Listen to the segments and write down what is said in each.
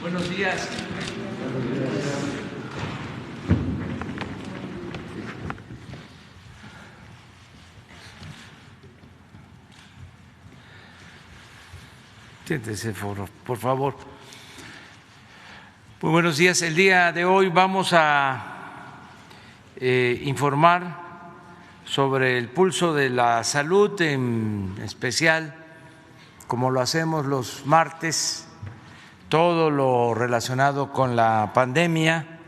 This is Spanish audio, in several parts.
Buenos días. Siéntese, por favor. Muy buenos días. El día de hoy vamos a informar sobre el pulso de la salud, en especial, como lo hacemos los martes, todo lo relacionado con la pandemia,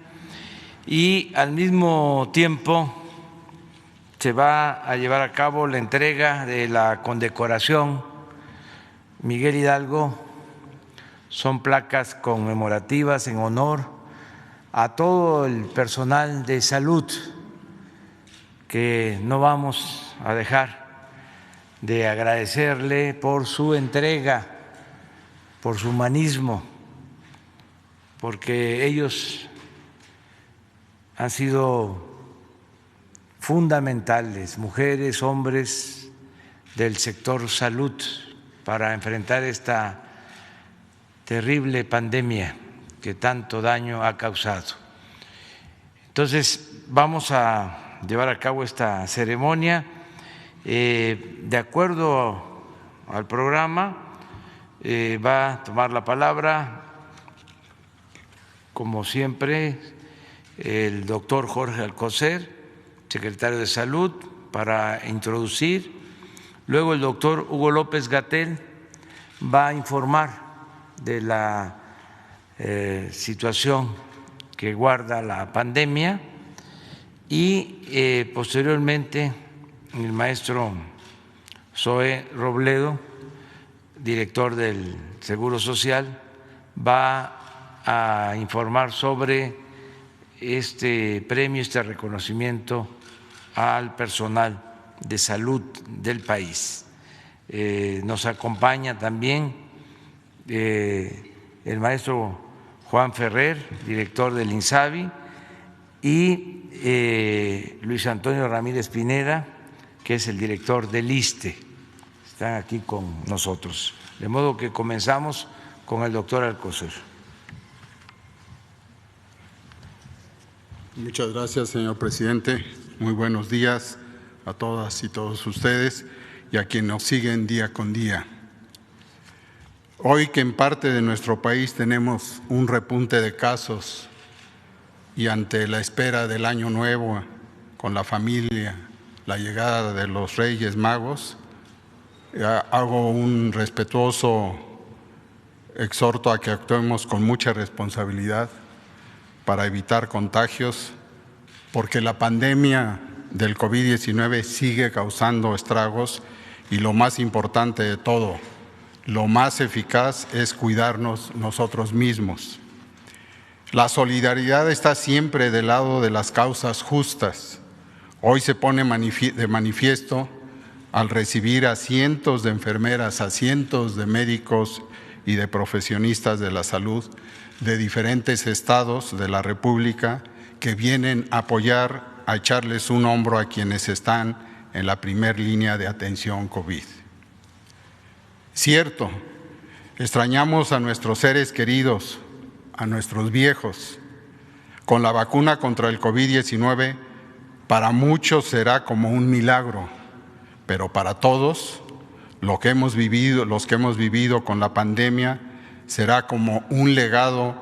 y al mismo tiempo se va a llevar a cabo la entrega de la condecoración Miguel Hidalgo. Son placas conmemorativas en honor a todo el personal de salud, que no vamos a dejar de agradecerle por su entrega, por su humanismo, porque ellos han sido fundamentales, mujeres, hombres del sector salud, para enfrentar esta terrible pandemia que tanto daño ha causado. Entonces, vamos a llevar a cabo esta ceremonia. De acuerdo al programa, va a tomar la palabra, como siempre, el doctor Jorge Alcocer, secretario de Salud, para introducir. Luego el doctor Hugo López-Gatell va a informar de la situación que guarda la pandemia, y posteriormente el maestro Zoe Robledo, director del Seguro Social, va a informar sobre este premio, este reconocimiento al personal de salud del país. Nos acompaña también el maestro Juan Ferrer, director del INSABI, y Luis Antonio Ramírez Pineda, que es el director del ISSSTE. Están aquí con nosotros. De modo que comenzamos con el doctor Alcocer. Muchas gracias, señor presidente. Muy buenos días a todas y todos ustedes y a quienes nos siguen día con día. Hoy, que en parte de nuestro país tenemos un repunte de casos y ante la espera del Año Nuevo con la familia, la llegada de los Reyes Magos, hago un respetuoso exhorto a que actuemos con mucha responsabilidad para evitar contagios, porque la pandemia del COVID-19 sigue causando estragos, y lo más importante de todo, lo más eficaz es cuidarnos nosotros mismos. La solidaridad está siempre del lado de las causas justas. Hoy se pone de manifiesto al recibir a cientos de enfermeras, a cientos de médicos y de profesionistas de la salud de diferentes estados de la República, que vienen a apoyar, a echarles un hombro a quienes están en la primera línea de atención COVID. Cierto, extrañamos a nuestros seres queridos, a nuestros viejos. Con la vacuna contra el COVID-19, para muchos será como un milagro, pero para todos, los que hemos vivido con la pandemia, será como un legado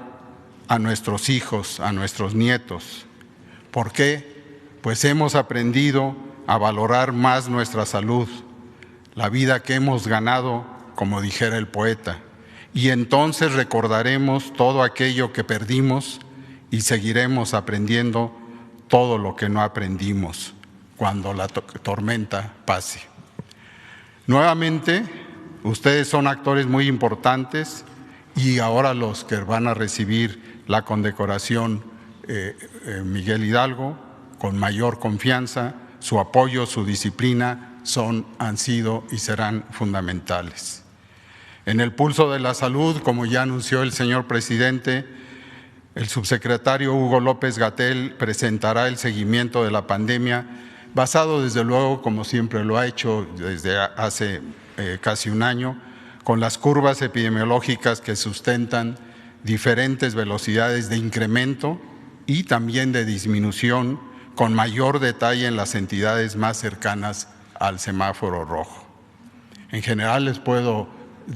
a nuestros hijos, a nuestros nietos. ¿Por qué? Pues hemos aprendido a valorar más nuestra salud, la vida que hemos ganado, como dijera el poeta, y entonces recordaremos todo aquello que perdimos y seguiremos aprendiendo todo lo que no aprendimos cuando la tormenta pase. Nuevamente, ustedes son actores muy importantes, y ahora los que van a recibir la condecoración Miguel Hidalgo, con mayor confianza, su apoyo, su disciplina han sido y serán fundamentales. En el pulso de la salud, como ya anunció el señor presidente, el subsecretario Hugo López-Gatell presentará el seguimiento de la pandemia, basado desde luego, como siempre lo ha hecho desde hace casi un año, con las curvas epidemiológicas que sustentan diferentes velocidades de incremento y también de disminución con mayor detalle en las entidades más cercanas al semáforo rojo. En general les puedo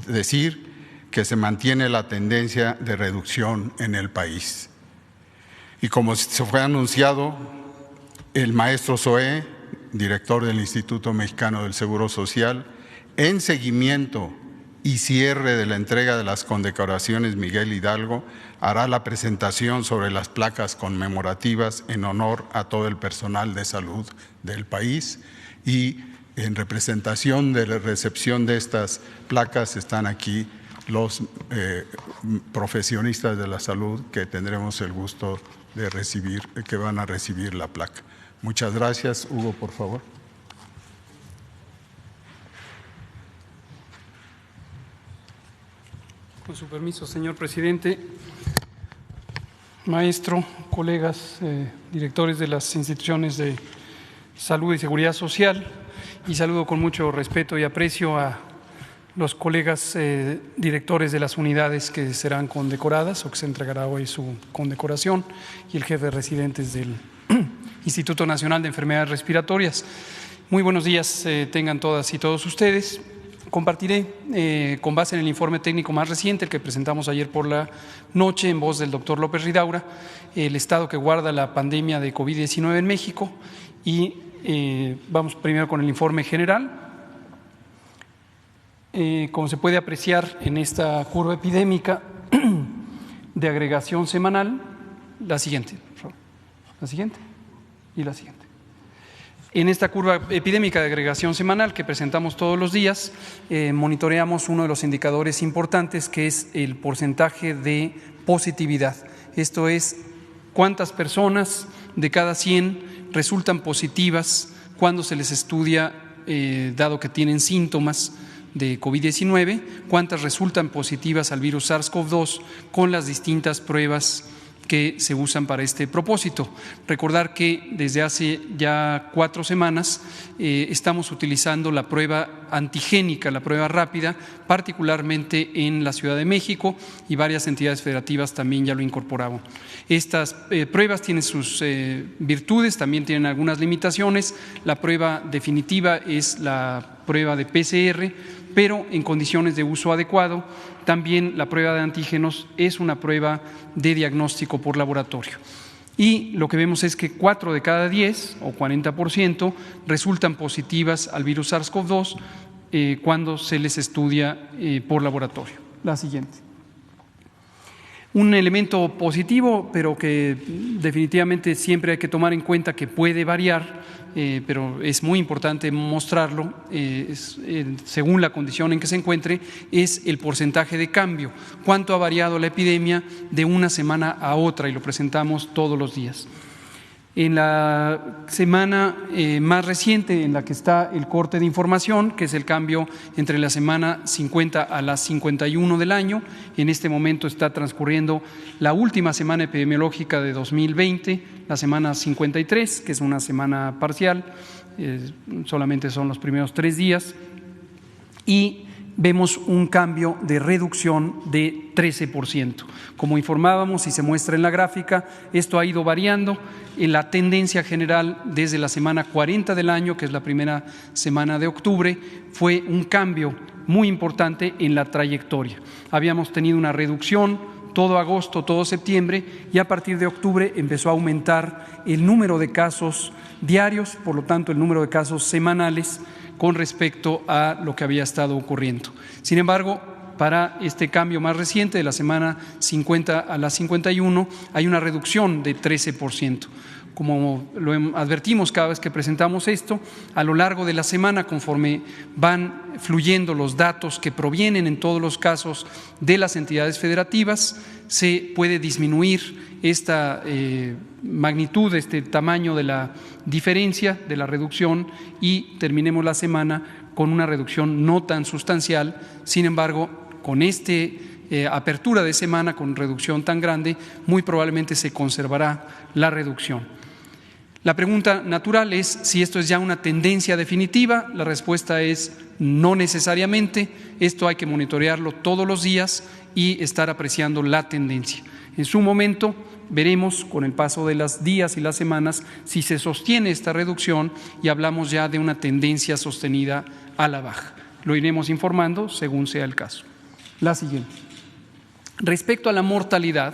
decir que se mantiene la tendencia de reducción en el país. Y como se fue anunciado, el maestro Zoé, director del Instituto Mexicano del Seguro Social, en seguimiento y cierre de la entrega de las condecoraciones Miguel Hidalgo, hará la presentación sobre las placas conmemorativas en honor a todo el personal de salud del país, y en representación de la recepción de estas placas están aquí los profesionistas de la salud que tendremos el gusto de recibir, que van a recibir la placa. Muchas gracias. Hugo, por favor. Con su permiso, señor presidente, maestro, colegas, directores de las instituciones de salud y seguridad social, y saludo con mucho respeto y aprecio a los colegas directores de las unidades que serán condecoradas o que se entregará hoy su condecoración, y el jefe de residentes del Instituto Nacional de Enfermedades Respiratorias. Muy buenos días tengan todas y todos ustedes. Compartiré, con base en el informe técnico más reciente, el que presentamos ayer por la noche en voz del doctor López Ridaura, el estado que guarda la pandemia de COVID-19 en México, y vamos primero con el informe general. Como se puede apreciar en esta curva epidémica de agregación semanal, la siguiente, por favor, la siguiente y la siguiente. En esta curva epidémica de agregación semanal que presentamos todos los días, monitoreamos uno de los indicadores importantes, que es el porcentaje de positividad. Esto es, cuántas personas de cada 100 resultan positivas cuando se les estudia, dado que tienen síntomas de COVID-19, cuántas resultan positivas al virus SARS-CoV-2 con las distintas pruebas que se usan para este propósito. Recordar que desde hace ya 4 semanas estamos utilizando la prueba antigénica, la prueba rápida, particularmente en la Ciudad de México, y varias entidades federativas también ya lo incorporaban. Estas pruebas tienen sus virtudes, también tienen algunas limitaciones. La prueba definitiva es la prueba de PCR, pero en condiciones de uso adecuado. También la prueba de antígenos es una prueba de diagnóstico por laboratorio. Y lo que vemos es que 4 de cada 10 o 40% resultan positivas al virus SARS-CoV-2 cuando se les estudia por laboratorio. La siguiente. Un elemento positivo, pero que definitivamente siempre hay que tomar en cuenta que puede variar, pero es muy importante mostrarlo según la condición en que se encuentre, es el porcentaje de cambio. ¿Cuánto ha variado la epidemia de una semana a otra? Y lo presentamos todos los días. En la semana más reciente, en la que está el corte de información, que es el cambio entre la semana 50 a la 51 del año, en este momento está transcurriendo la última semana epidemiológica de 2020, la semana 53, que es una semana parcial, solamente son los primeros 3 días, y vemos un cambio de reducción de 13%. Como informábamos y se muestra en la gráfica, esto ha ido variando. En la tendencia general desde la semana 40 del año, que es la primera semana de octubre, fue un cambio muy importante en la trayectoria. Habíamos tenido una reducción todo agosto, todo septiembre, y a partir de octubre empezó a aumentar el número de casos diarios, por lo tanto el número de casos semanales con respecto a lo que había estado ocurriendo. Sin embargo, para este cambio más reciente, de la semana 50 a la 51, hay una reducción de 13%. Como lo advertimos cada vez que presentamos esto, a lo largo de la semana, conforme van fluyendo los datos que provienen en todos los casos de las entidades federativas, se puede disminuir esta magnitud, este tamaño de la diferencia, de la reducción, y terminemos la semana con una reducción no tan sustancial. Sin embargo, con apertura de semana con reducción tan grande, muy probablemente se conservará la reducción. La pregunta natural es si esto es ya una tendencia definitiva. La respuesta es no necesariamente. Esto hay que monitorearlo todos los días y estar apreciando la tendencia. En su momento veremos con el paso de los días y las semanas si se sostiene esta reducción y hablamos ya de una tendencia sostenida a la baja. Lo iremos informando según sea el caso. La siguiente. Respecto a la mortalidad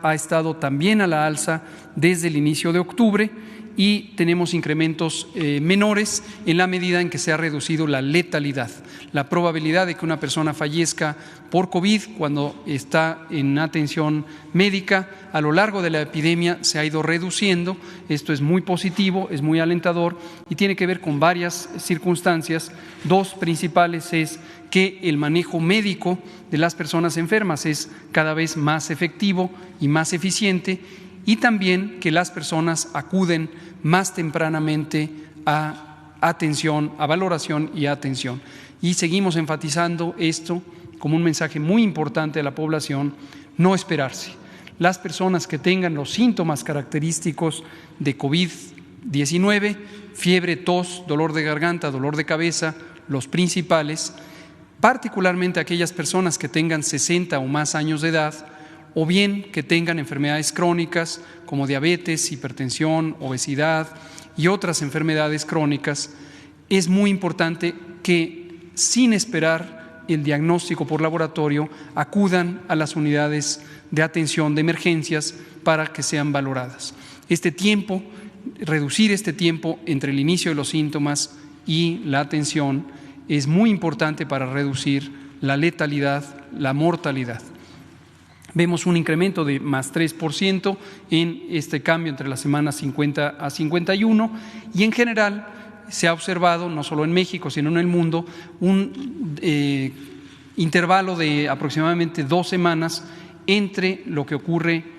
ha estado también a la alza desde el inicio de octubre y tenemos incrementos menores en la medida en que se ha reducido la letalidad. La probabilidad de que una persona fallezca por COVID cuando está en atención médica a lo largo de la epidemia se ha ido reduciendo. Esto es muy positivo, es muy alentador y tiene que ver con varias circunstancias. Dos principales es que el manejo médico de las personas enfermas es cada vez más efectivo y más eficiente, y también que las personas acuden más tempranamente a atención, a valoración y a atención. Y seguimos enfatizando esto como un mensaje muy importante a la población: no esperarse. Las personas que tengan los síntomas característicos de COVID-19, fiebre, tos, dolor de garganta, dolor de cabeza, los principales, particularmente aquellas personas que tengan 60 o más años de edad, o bien que tengan enfermedades crónicas como diabetes, hipertensión, obesidad y otras enfermedades crónicas, es muy importante que sin esperar el diagnóstico por laboratorio acudan a las unidades de atención de emergencias para que sean valoradas. Reducir este tiempo entre el inicio de los síntomas y la atención es muy importante para reducir la letalidad, la mortalidad. Vemos un incremento de más 3% en este cambio entre las semanas 50 a 51 y en general se ha observado, no solo en México sino en el mundo, un intervalo de aproximadamente 2 semanas entre lo que ocurre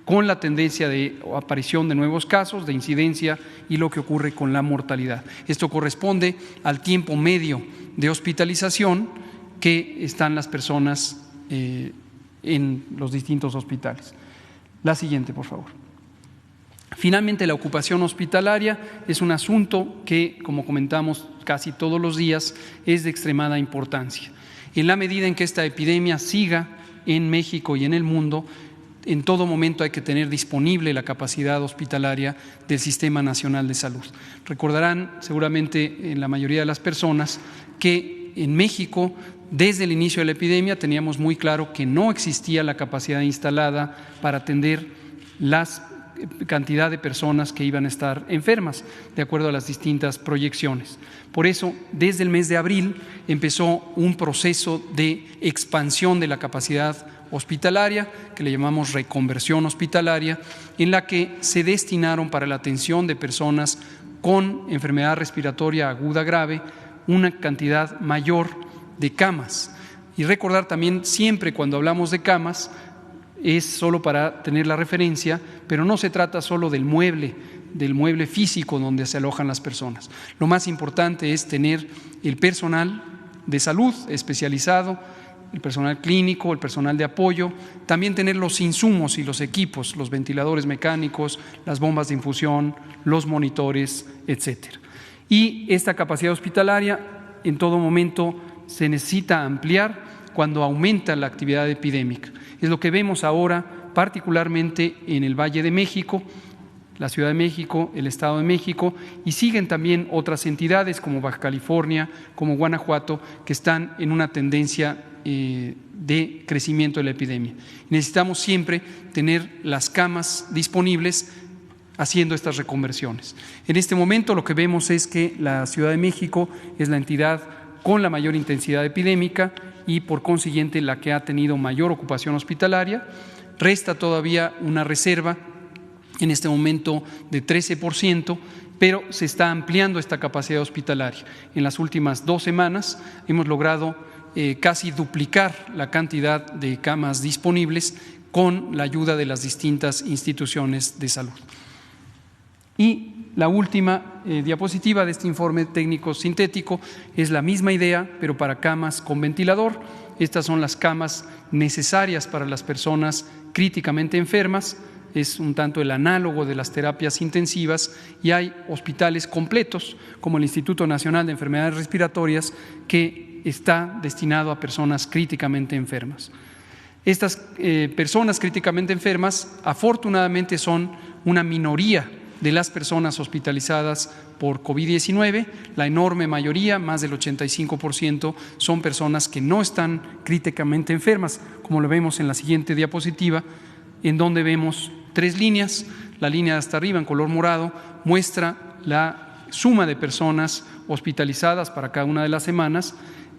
con la tendencia de aparición de nuevos casos, de incidencia, y lo que ocurre con la mortalidad. Esto corresponde al tiempo medio de hospitalización que están las personas en los distintos hospitales. La siguiente, por favor. Finalmente, la ocupación hospitalaria es un asunto que, como comentamos casi todos los días, es de extremada importancia. En la medida en que esta epidemia siga en México y en el mundo, en todo momento hay que tener disponible la capacidad hospitalaria del Sistema Nacional de Salud. Recordarán seguramente en la mayoría de las personas que en México, desde el inicio de la epidemia, teníamos muy claro que no existía la capacidad instalada para atender la cantidad de personas que iban a estar enfermas, de acuerdo a las distintas proyecciones. Por eso, desde el mes de abril empezó un proceso de expansión de la capacidad hospitalaria, que le llamamos reconversión hospitalaria, en la que se destinaron para la atención de personas con enfermedad respiratoria aguda grave una cantidad mayor de camas. Y recordar también, siempre cuando hablamos de camas, es solo para tener la referencia, pero no se trata solo del mueble físico donde se alojan las personas. Lo más importante es tener el personal de salud especializado, el personal clínico, el personal de apoyo, también tener los insumos y los equipos, los ventiladores mecánicos, las bombas de infusión, los monitores, etcétera. Y esta capacidad hospitalaria en todo momento se necesita ampliar cuando aumenta la actividad epidémica. Es lo que vemos ahora, particularmente en el Valle de México, la Ciudad de México, el Estado de México, y siguen también otras entidades como Baja California, como Guanajuato, que están en una tendencia de crecimiento de la epidemia. Necesitamos siempre tener las camas disponibles haciendo estas reconversiones. En este momento lo que vemos es que la Ciudad de México es la entidad con la mayor intensidad epidémica y por consiguiente la que ha tenido mayor ocupación hospitalaria. Resta todavía una reserva en este momento de 13%, pero se está ampliando esta capacidad hospitalaria. En las últimas 2 semanas hemos logrado casi duplicar la cantidad de camas disponibles con la ayuda de las distintas instituciones de salud. Y la última diapositiva de este informe técnico sintético es la misma idea, pero para camas con ventilador. Estas son las camas necesarias para las personas críticamente enfermas. es un tanto el análogo de las terapias intensivas, y hay hospitales completos, como el Instituto Nacional de Enfermedades Respiratorias, que está destinado a personas críticamente enfermas. Estas personas críticamente enfermas, afortunadamente, son una minoría de las personas hospitalizadas por COVID-19. La enorme mayoría, más del 85%, son personas que no están críticamente enfermas, como lo vemos en la siguiente diapositiva, en donde vemos 3 líneas. La línea de hasta arriba, en color morado, muestra la suma de personas hospitalizadas para cada una de las semanas,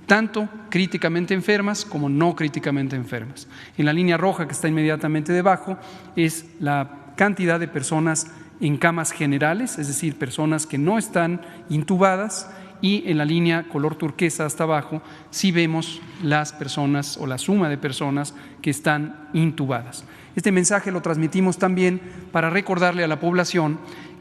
tanto críticamente enfermas como no críticamente enfermas. En la línea roja, que está inmediatamente debajo, es la cantidad de personas en camas generales, es decir, personas que no están intubadas, y en la línea color turquesa hasta abajo sí vemos las personas o la suma de personas que están intubadas. Este mensaje lo transmitimos también para recordarle a la población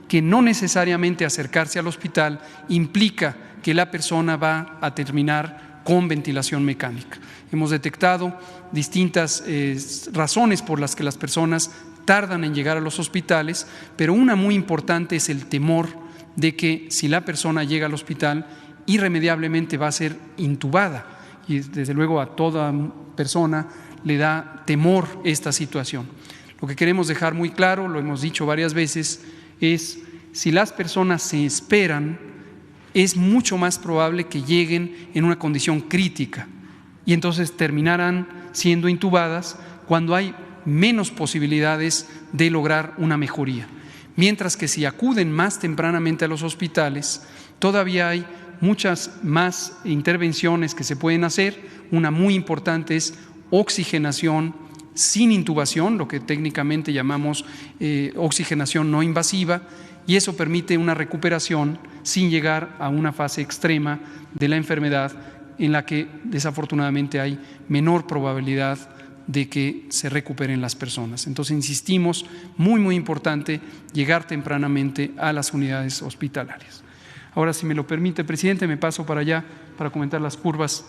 que no necesariamente acercarse al hospital implica que la persona va a terminar con ventilación mecánica. Hemos detectado distintas razones por las que las personas tardan en llegar a los hospitales, pero una muy importante es el temor de que si la persona llega al hospital, irremediablemente va a ser intubada, y desde luego a toda persona le da temor esta situación. Lo que queremos dejar muy claro, lo hemos dicho varias veces, es si las personas se esperan, es mucho más probable que lleguen en una condición crítica y entonces terminarán siendo intubadas cuando hay menos posibilidades de lograr una mejoría. Mientras que si acuden más tempranamente a los hospitales, todavía hay muchas más intervenciones que se pueden hacer. Una muy importante es oxigenación sin intubación, lo que técnicamente llamamos oxigenación no invasiva, y eso permite una recuperación sin llegar a una fase extrema de la enfermedad en la que desafortunadamente hay menor probabilidad de que se recuperen las personas. Entonces insistimos, muy importante llegar tempranamente a las unidades hospitalarias. Ahora, si me lo permite, presidente, me paso para allá para comentar las curvas.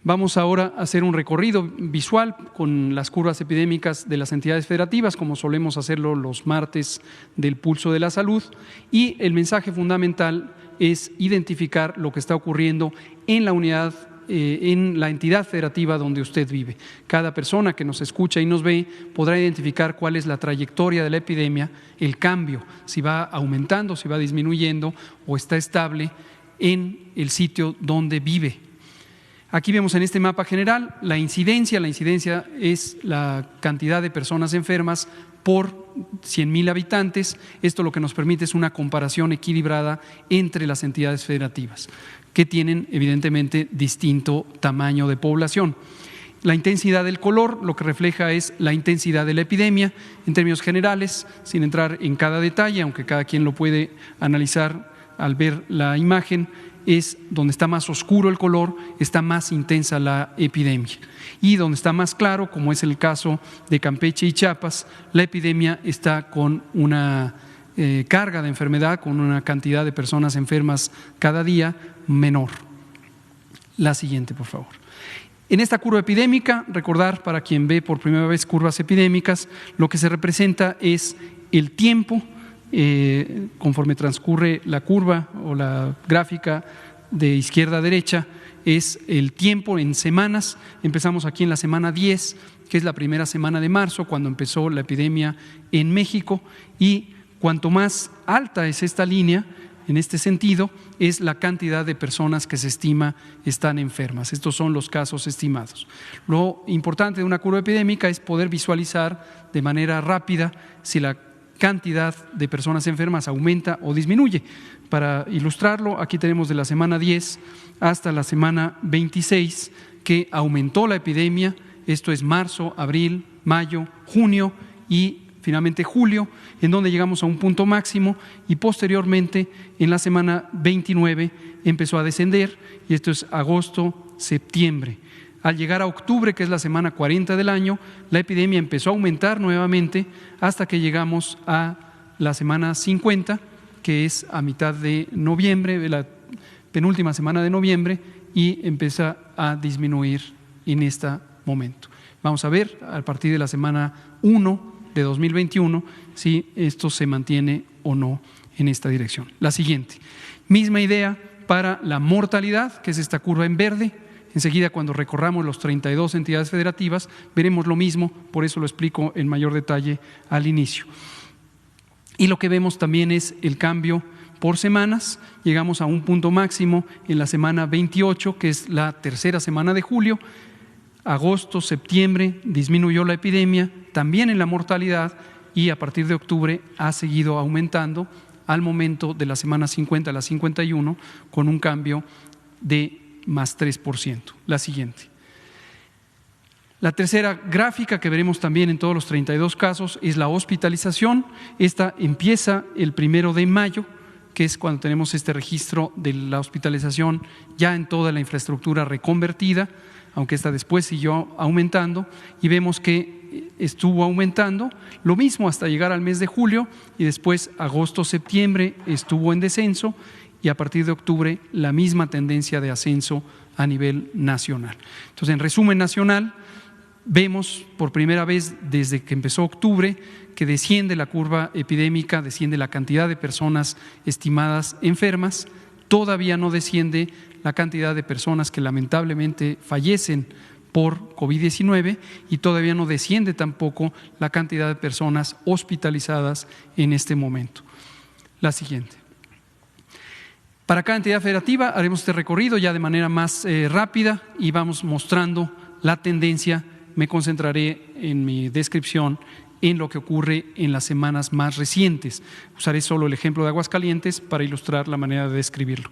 Vamos ahora a hacer un recorrido visual con las curvas epidémicas de las entidades federativas, como solemos hacerlo los martes del Pulso de la Salud, y el mensaje fundamental es identificar lo que está ocurriendo en la unidad, en la entidad federativa donde usted vive. Cada persona que nos escucha y nos ve podrá identificar cuál es la trayectoria de la epidemia, el cambio, si va aumentando, si va disminuyendo o está estable en el sitio donde vive. Aquí vemos en este mapa general la incidencia. La incidencia es la cantidad de personas enfermas por 100,000 habitantes. Esto lo que nos permite es una comparación equilibrada entre las entidades federativas, que tienen evidentemente distinto tamaño de población. La intensidad del color lo que refleja es la intensidad de la epidemia en términos generales, sin entrar en cada detalle, aunque cada quien lo puede analizar al ver la imagen. Es donde está más oscuro el color, está más intensa la epidemia. Y donde está más claro, como es el caso de Campeche y Chiapas, la epidemia está con una carga de enfermedad, con una cantidad de personas enfermas cada día menor. La siguiente, por favor. En esta curva epidémica, recordar para quien ve por primera vez curvas epidémicas, lo que se representa es el tiempo. Conforme transcurre la curva o la gráfica de izquierda a derecha, es el tiempo en semanas. Empezamos aquí en la semana 10, que es la primera semana de marzo, cuando empezó la epidemia en México, y cuanto más alta es esta línea, en este sentido, es la cantidad de personas que se estima están enfermas. Estos son los casos estimados. Lo importante de una curva epidémica es poder visualizar de manera rápida si la cantidad de personas enfermas aumenta o disminuye. Para ilustrarlo, aquí tenemos de la semana 10 hasta la semana 26 que aumentó la epidemia. Esto es marzo, abril, mayo, junio y finalmente julio, en donde llegamos a un punto máximo, y posteriormente en la semana 29 empezó a descender, y esto es agosto, septiembre. Al llegar a octubre, que es la semana 40 del año, la epidemia empezó a aumentar nuevamente hasta que llegamos a la semana 50, que es a mitad de noviembre, la penúltima semana de noviembre, y empieza a disminuir en este momento. Vamos a ver a partir de la semana 1 de 2021 si esto se mantiene o no en esta dirección. La siguiente, misma idea para la mortalidad, que es esta curva en verde. Enseguida, cuando recorramos los 32 entidades federativas, veremos lo mismo, por eso lo explico en mayor detalle al inicio. Y lo que vemos también es el cambio por semanas. Llegamos a un punto máximo en la semana 28, que es la tercera semana de julio. Agosto, septiembre disminuyó la epidemia, también en la mortalidad, y a partir de octubre ha seguido aumentando al momento de la semana 50 a la 51 con un cambio de más 3%. La siguiente. La tercera gráfica que veremos también en todos los 32 casos es la hospitalización. Esta empieza el 1 de mayo, que es cuando tenemos este registro de la hospitalización ya en toda la infraestructura reconvertida, aunque esta después siguió aumentando, y vemos que estuvo aumentando, lo mismo hasta llegar al mes de julio, y después agosto, septiembre estuvo en descenso, y a partir de octubre la misma tendencia de ascenso a nivel nacional. Entonces, en resumen nacional, vemos por primera vez desde que empezó octubre que desciende la curva epidémica, desciende la cantidad de personas estimadas enfermas, todavía no desciende la cantidad de personas que lamentablemente fallecen por COVID-19 y todavía no desciende tampoco la cantidad de personas hospitalizadas en este momento. La siguiente. Para cada entidad federativa haremos este recorrido ya de manera más rápida y vamos mostrando la tendencia. Me concentraré en mi descripción en lo que ocurre en las semanas más recientes. Usaré solo el ejemplo de Aguascalientes para ilustrar la manera de describirlo.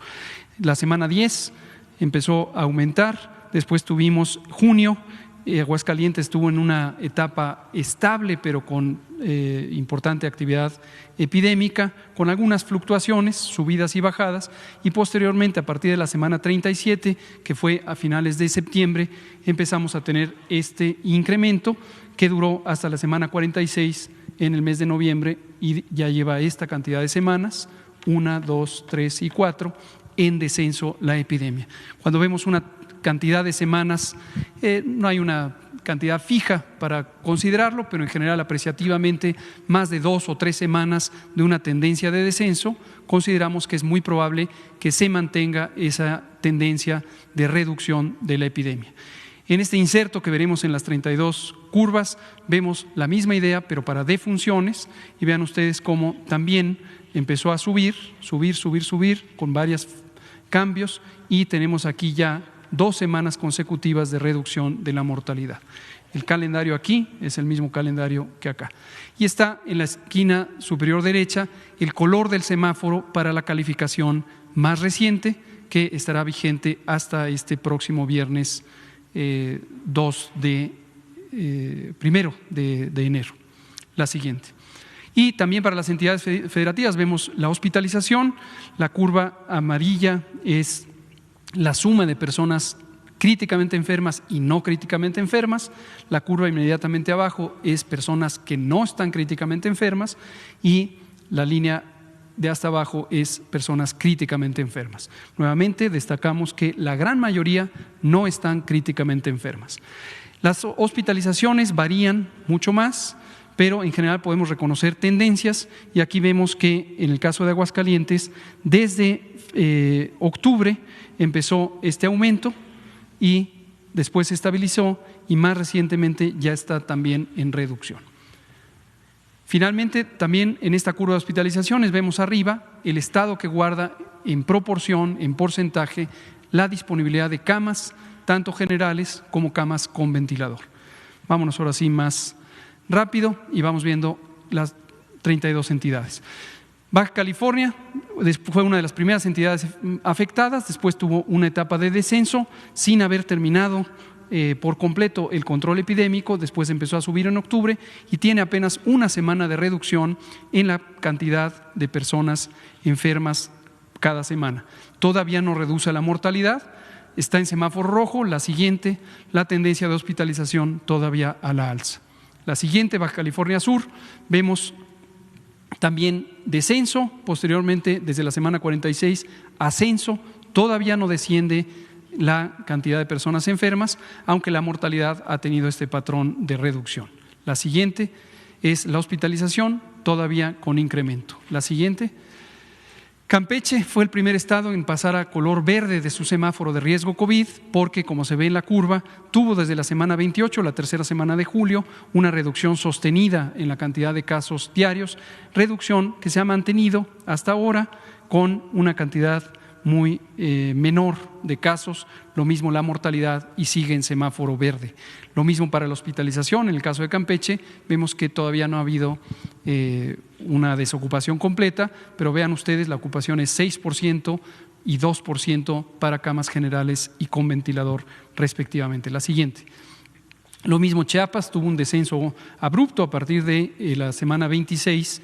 La semana 10 empezó a aumentar, después tuvimos junio, Aguascalientes estuvo en una etapa estable pero con importante actividad epidémica, con algunas fluctuaciones, subidas y bajadas, y posteriormente a partir de la semana 37, que fue a finales de septiembre, empezamos a tener este incremento que duró hasta la semana 46 en el mes de noviembre y ya lleva esta cantidad de semanas, 1, 2, 3 y 4, en descenso la epidemia. Cuando vemos una cantidad de semanas, no hay una cantidad fija para considerarlo, pero en general apreciativamente más de 2 o 3 semanas de una tendencia de descenso, consideramos que es muy probable que se mantenga esa tendencia de reducción de la epidemia. En este inserto que veremos en las 32 curvas, vemos la misma idea, pero para defunciones, y vean ustedes cómo también empezó a subir, con varios cambios, y tenemos aquí ya 2 semanas consecutivas de reducción de la mortalidad. El calendario aquí es el mismo calendario que acá. Y está en la esquina superior derecha el color del semáforo para la calificación más reciente, que estará vigente hasta este próximo viernes 2 de enero. La siguiente. Y también para las entidades federativas vemos la hospitalización. La curva amarilla es la suma de personas críticamente enfermas y no críticamente enfermas. La curva inmediatamente abajo es personas que no están críticamente enfermas y la línea de hasta abajo es personas críticamente enfermas. Nuevamente destacamos que la gran mayoría no están críticamente enfermas. Las hospitalizaciones varían mucho más, pero en general podemos reconocer tendencias y aquí vemos que en el caso de Aguascalientes desde octubre empezó este aumento y después se estabilizó y más recientemente ya está también en reducción. Finalmente, también en esta curva de hospitalizaciones vemos arriba el estado que guarda en proporción, en porcentaje, la disponibilidad de camas, tanto generales como camas con ventilador. Vámonos ahora sí más rápido y vamos viendo las 32 entidades. Baja California fue una de las primeras entidades afectadas, después tuvo una etapa de descenso sin haber terminado por completo el control epidémico, después empezó a subir en octubre y tiene apenas una semana de reducción en la cantidad de personas enfermas cada semana. Todavía no reduce la mortalidad, está en semáforo rojo. La siguiente, la tendencia de hospitalización todavía a la alza. La siguiente, Baja California Sur, vemos también descenso, posteriormente desde la semana 46 ascenso, todavía no desciende la cantidad de personas enfermas, aunque la mortalidad ha tenido este patrón de reducción. La siguiente es la hospitalización, todavía con incremento. La siguiente. Campeche fue el primer estado en pasar a color verde de su semáforo de riesgo COVID porque, como se ve en la curva, tuvo desde la semana 28, la tercera semana de julio, una reducción sostenida en la cantidad de casos diarios, reducción que se ha mantenido hasta ahora con una cantidad muy menor de casos, lo mismo la mortalidad y sigue en semáforo verde. Lo mismo para la hospitalización, en el caso de Campeche vemos que todavía no ha habido una desocupación completa, pero vean ustedes, la ocupación es 6% y 2% para camas generales y con ventilador respectivamente. La siguiente. Lo mismo Chiapas tuvo un descenso abrupto a partir de la semana 26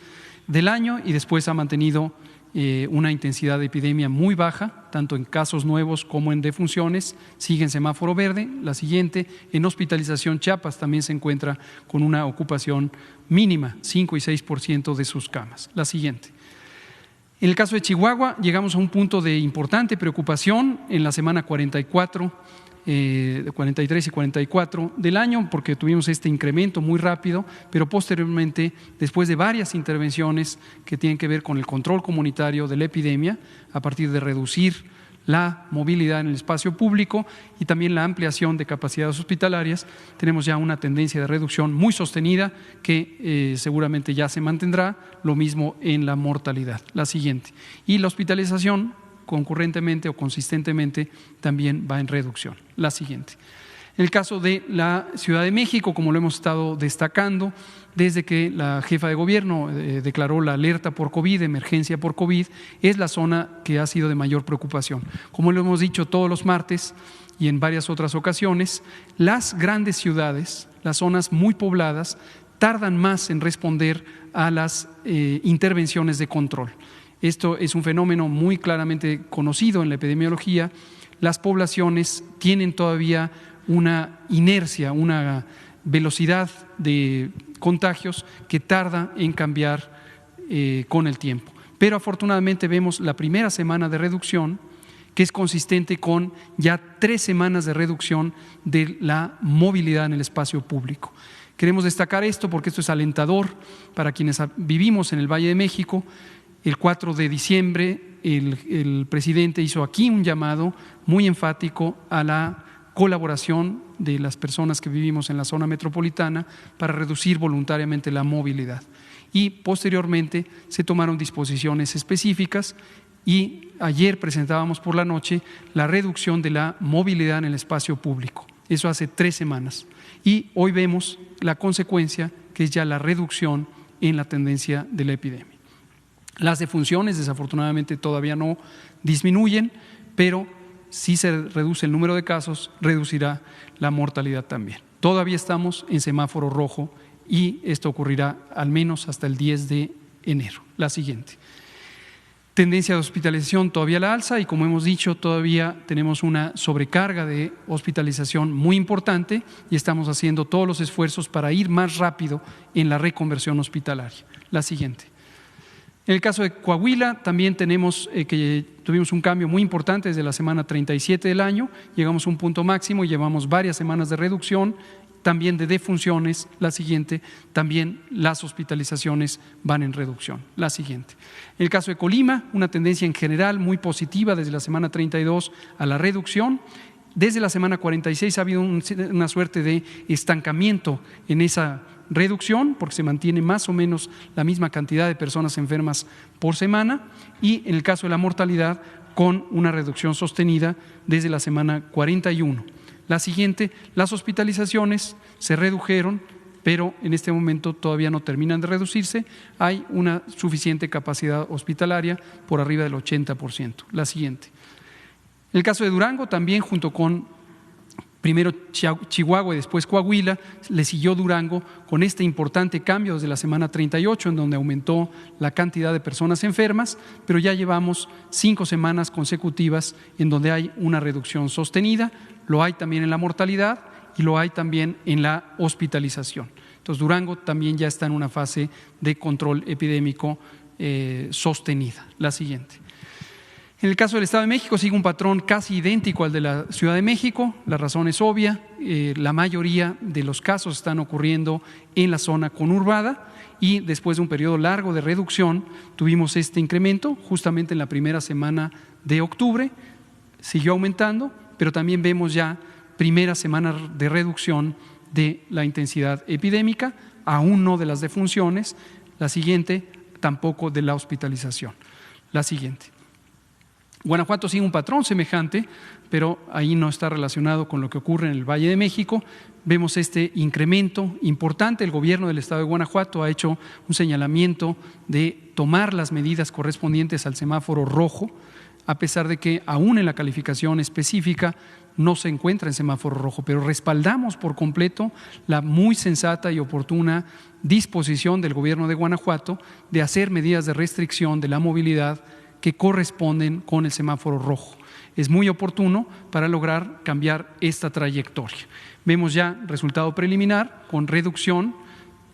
del año y después ha mantenido una intensidad de epidemia muy baja, tanto en casos nuevos como en defunciones, sigue en semáforo verde. La siguiente, en hospitalización, Chiapas también se encuentra con una ocupación mínima, 5 y 6% de sus camas. La siguiente. En el caso de Chihuahua, llegamos a un punto de importante preocupación en la semana 43 y 44 del año, porque tuvimos este incremento muy rápido, pero posteriormente, después de varias intervenciones que tienen que ver con el control comunitario de la epidemia, a partir de reducir la movilidad en el espacio público y también la ampliación de capacidades hospitalarias, tenemos ya una tendencia de reducción muy sostenida que seguramente ya se mantendrá, lo mismo en la mortalidad. La siguiente. Y la hospitalización concurrentemente o consistentemente también va en reducción. La siguiente. En el caso de la Ciudad de México, como lo hemos estado destacando, desde que la jefa de gobierno declaró la alerta por COVID, emergencia por COVID, es la zona que ha sido de mayor preocupación. Como lo hemos dicho todos los martes y en varias otras ocasiones, las grandes ciudades, las zonas muy pobladas, tardan más en responder a las intervenciones de control. Esto es un fenómeno muy claramente conocido en la epidemiología. Las poblaciones tienen todavía una inercia, una velocidad de contagios que tarda en cambiar con el tiempo. Pero afortunadamente vemos la primera semana de reducción que es consistente con ya 3 semanas de reducción de la movilidad en el espacio público. Queremos destacar esto porque esto es alentador para quienes vivimos en el Valle de México. El 4 de diciembre el presidente hizo aquí un llamado muy enfático a la colaboración de las personas que vivimos en la zona metropolitana para reducir voluntariamente la movilidad. Y posteriormente se tomaron disposiciones específicas y ayer presentábamos por la noche la reducción de la movilidad en el espacio público. Eso hace 3 semanas. Y hoy vemos la consecuencia, que es ya la reducción en la tendencia de la epidemia. Las defunciones desafortunadamente todavía no disminuyen, pero si se reduce el número de casos, reducirá la mortalidad también. Todavía estamos en semáforo rojo y esto ocurrirá al menos hasta el 10 de enero. La siguiente. Tendencia de hospitalización todavía a la alza y como hemos dicho todavía tenemos una sobrecarga de hospitalización muy importante y estamos haciendo todos los esfuerzos para ir más rápido en la reconversión hospitalaria. La siguiente. En el caso de Coahuila también tuvimos un cambio muy importante desde la semana 37 del año, llegamos a un punto máximo y llevamos varias semanas de reducción, también de defunciones. La siguiente, también las hospitalizaciones van en reducción. La siguiente. En el caso de Colima, una tendencia en general muy positiva desde la semana 32 a la reducción. Desde la semana 46 ha habido una suerte de estancamiento en esa reducción, porque se mantiene más o menos la misma cantidad de personas enfermas por semana, y en el caso de la mortalidad, con una reducción sostenida desde la semana 41. La siguiente, las hospitalizaciones se redujeron, pero en este momento todavía no terminan de reducirse, hay una suficiente capacidad hospitalaria por arriba del 80%. La siguiente. En el caso de Durango, también junto con primero Chihuahua y después Coahuila, le siguió Durango con este importante cambio desde la semana 38, en donde aumentó la cantidad de personas enfermas, pero ya llevamos 5 semanas consecutivas en donde hay una reducción sostenida, lo hay también en la mortalidad y lo hay también en la hospitalización. Entonces Durango también ya está en una fase de control epidémico sostenida. La siguiente. En el caso del Estado de México sigue un patrón casi idéntico al de la Ciudad de México. La razón es obvia, la mayoría de los casos están ocurriendo en la zona conurbada y después de un periodo largo de reducción tuvimos este incremento justamente en la primera semana de octubre, siguió aumentando, pero también vemos ya primera semana de reducción de la intensidad epidémica, aún no de las defunciones, la siguiente tampoco de la hospitalización. La siguiente. Guanajuato sigue un patrón semejante, pero ahí no está relacionado con lo que ocurre en el Valle de México. Vemos este incremento importante. El gobierno del Estado de Guanajuato ha hecho un señalamiento de tomar las medidas correspondientes al semáforo rojo, a pesar de que aún en la calificación específica no se encuentra en semáforo rojo, pero respaldamos por completo la muy sensata y oportuna disposición del gobierno de Guanajuato de hacer medidas de restricción de la movilidad que corresponden con el semáforo rojo. Es muy oportuno para lograr cambiar esta trayectoria. Vemos ya resultado preliminar con reducción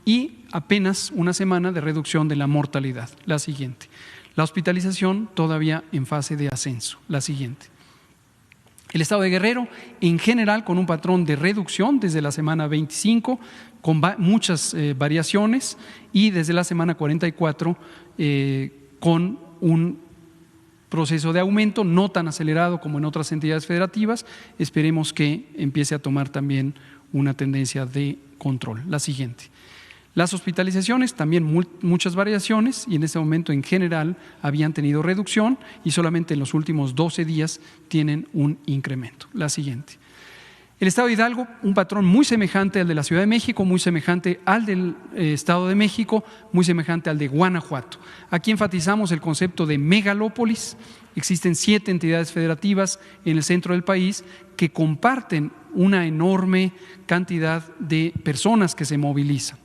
y apenas una semana de reducción de la mortalidad. La siguiente. La hospitalización todavía en fase de ascenso. La siguiente. El Estado de Guerrero, en general, con un patrón de reducción desde la semana 25, con muchas variaciones, y desde la semana 44 con un proceso de aumento no tan acelerado como en otras entidades federativas. Esperemos que empiece a tomar también una tendencia de control. La siguiente. Las hospitalizaciones, también muchas variaciones, y en este momento en general habían tenido reducción y solamente en los últimos 12 días tienen un incremento. La siguiente. El Estado de Hidalgo, un patrón muy semejante al de la Ciudad de México, muy semejante al del Estado de México, muy semejante al de Guanajuato. Aquí enfatizamos el concepto de megalópolis. Existen 7 entidades federativas en el centro del país que comparten una enorme cantidad de personas que se movilizan.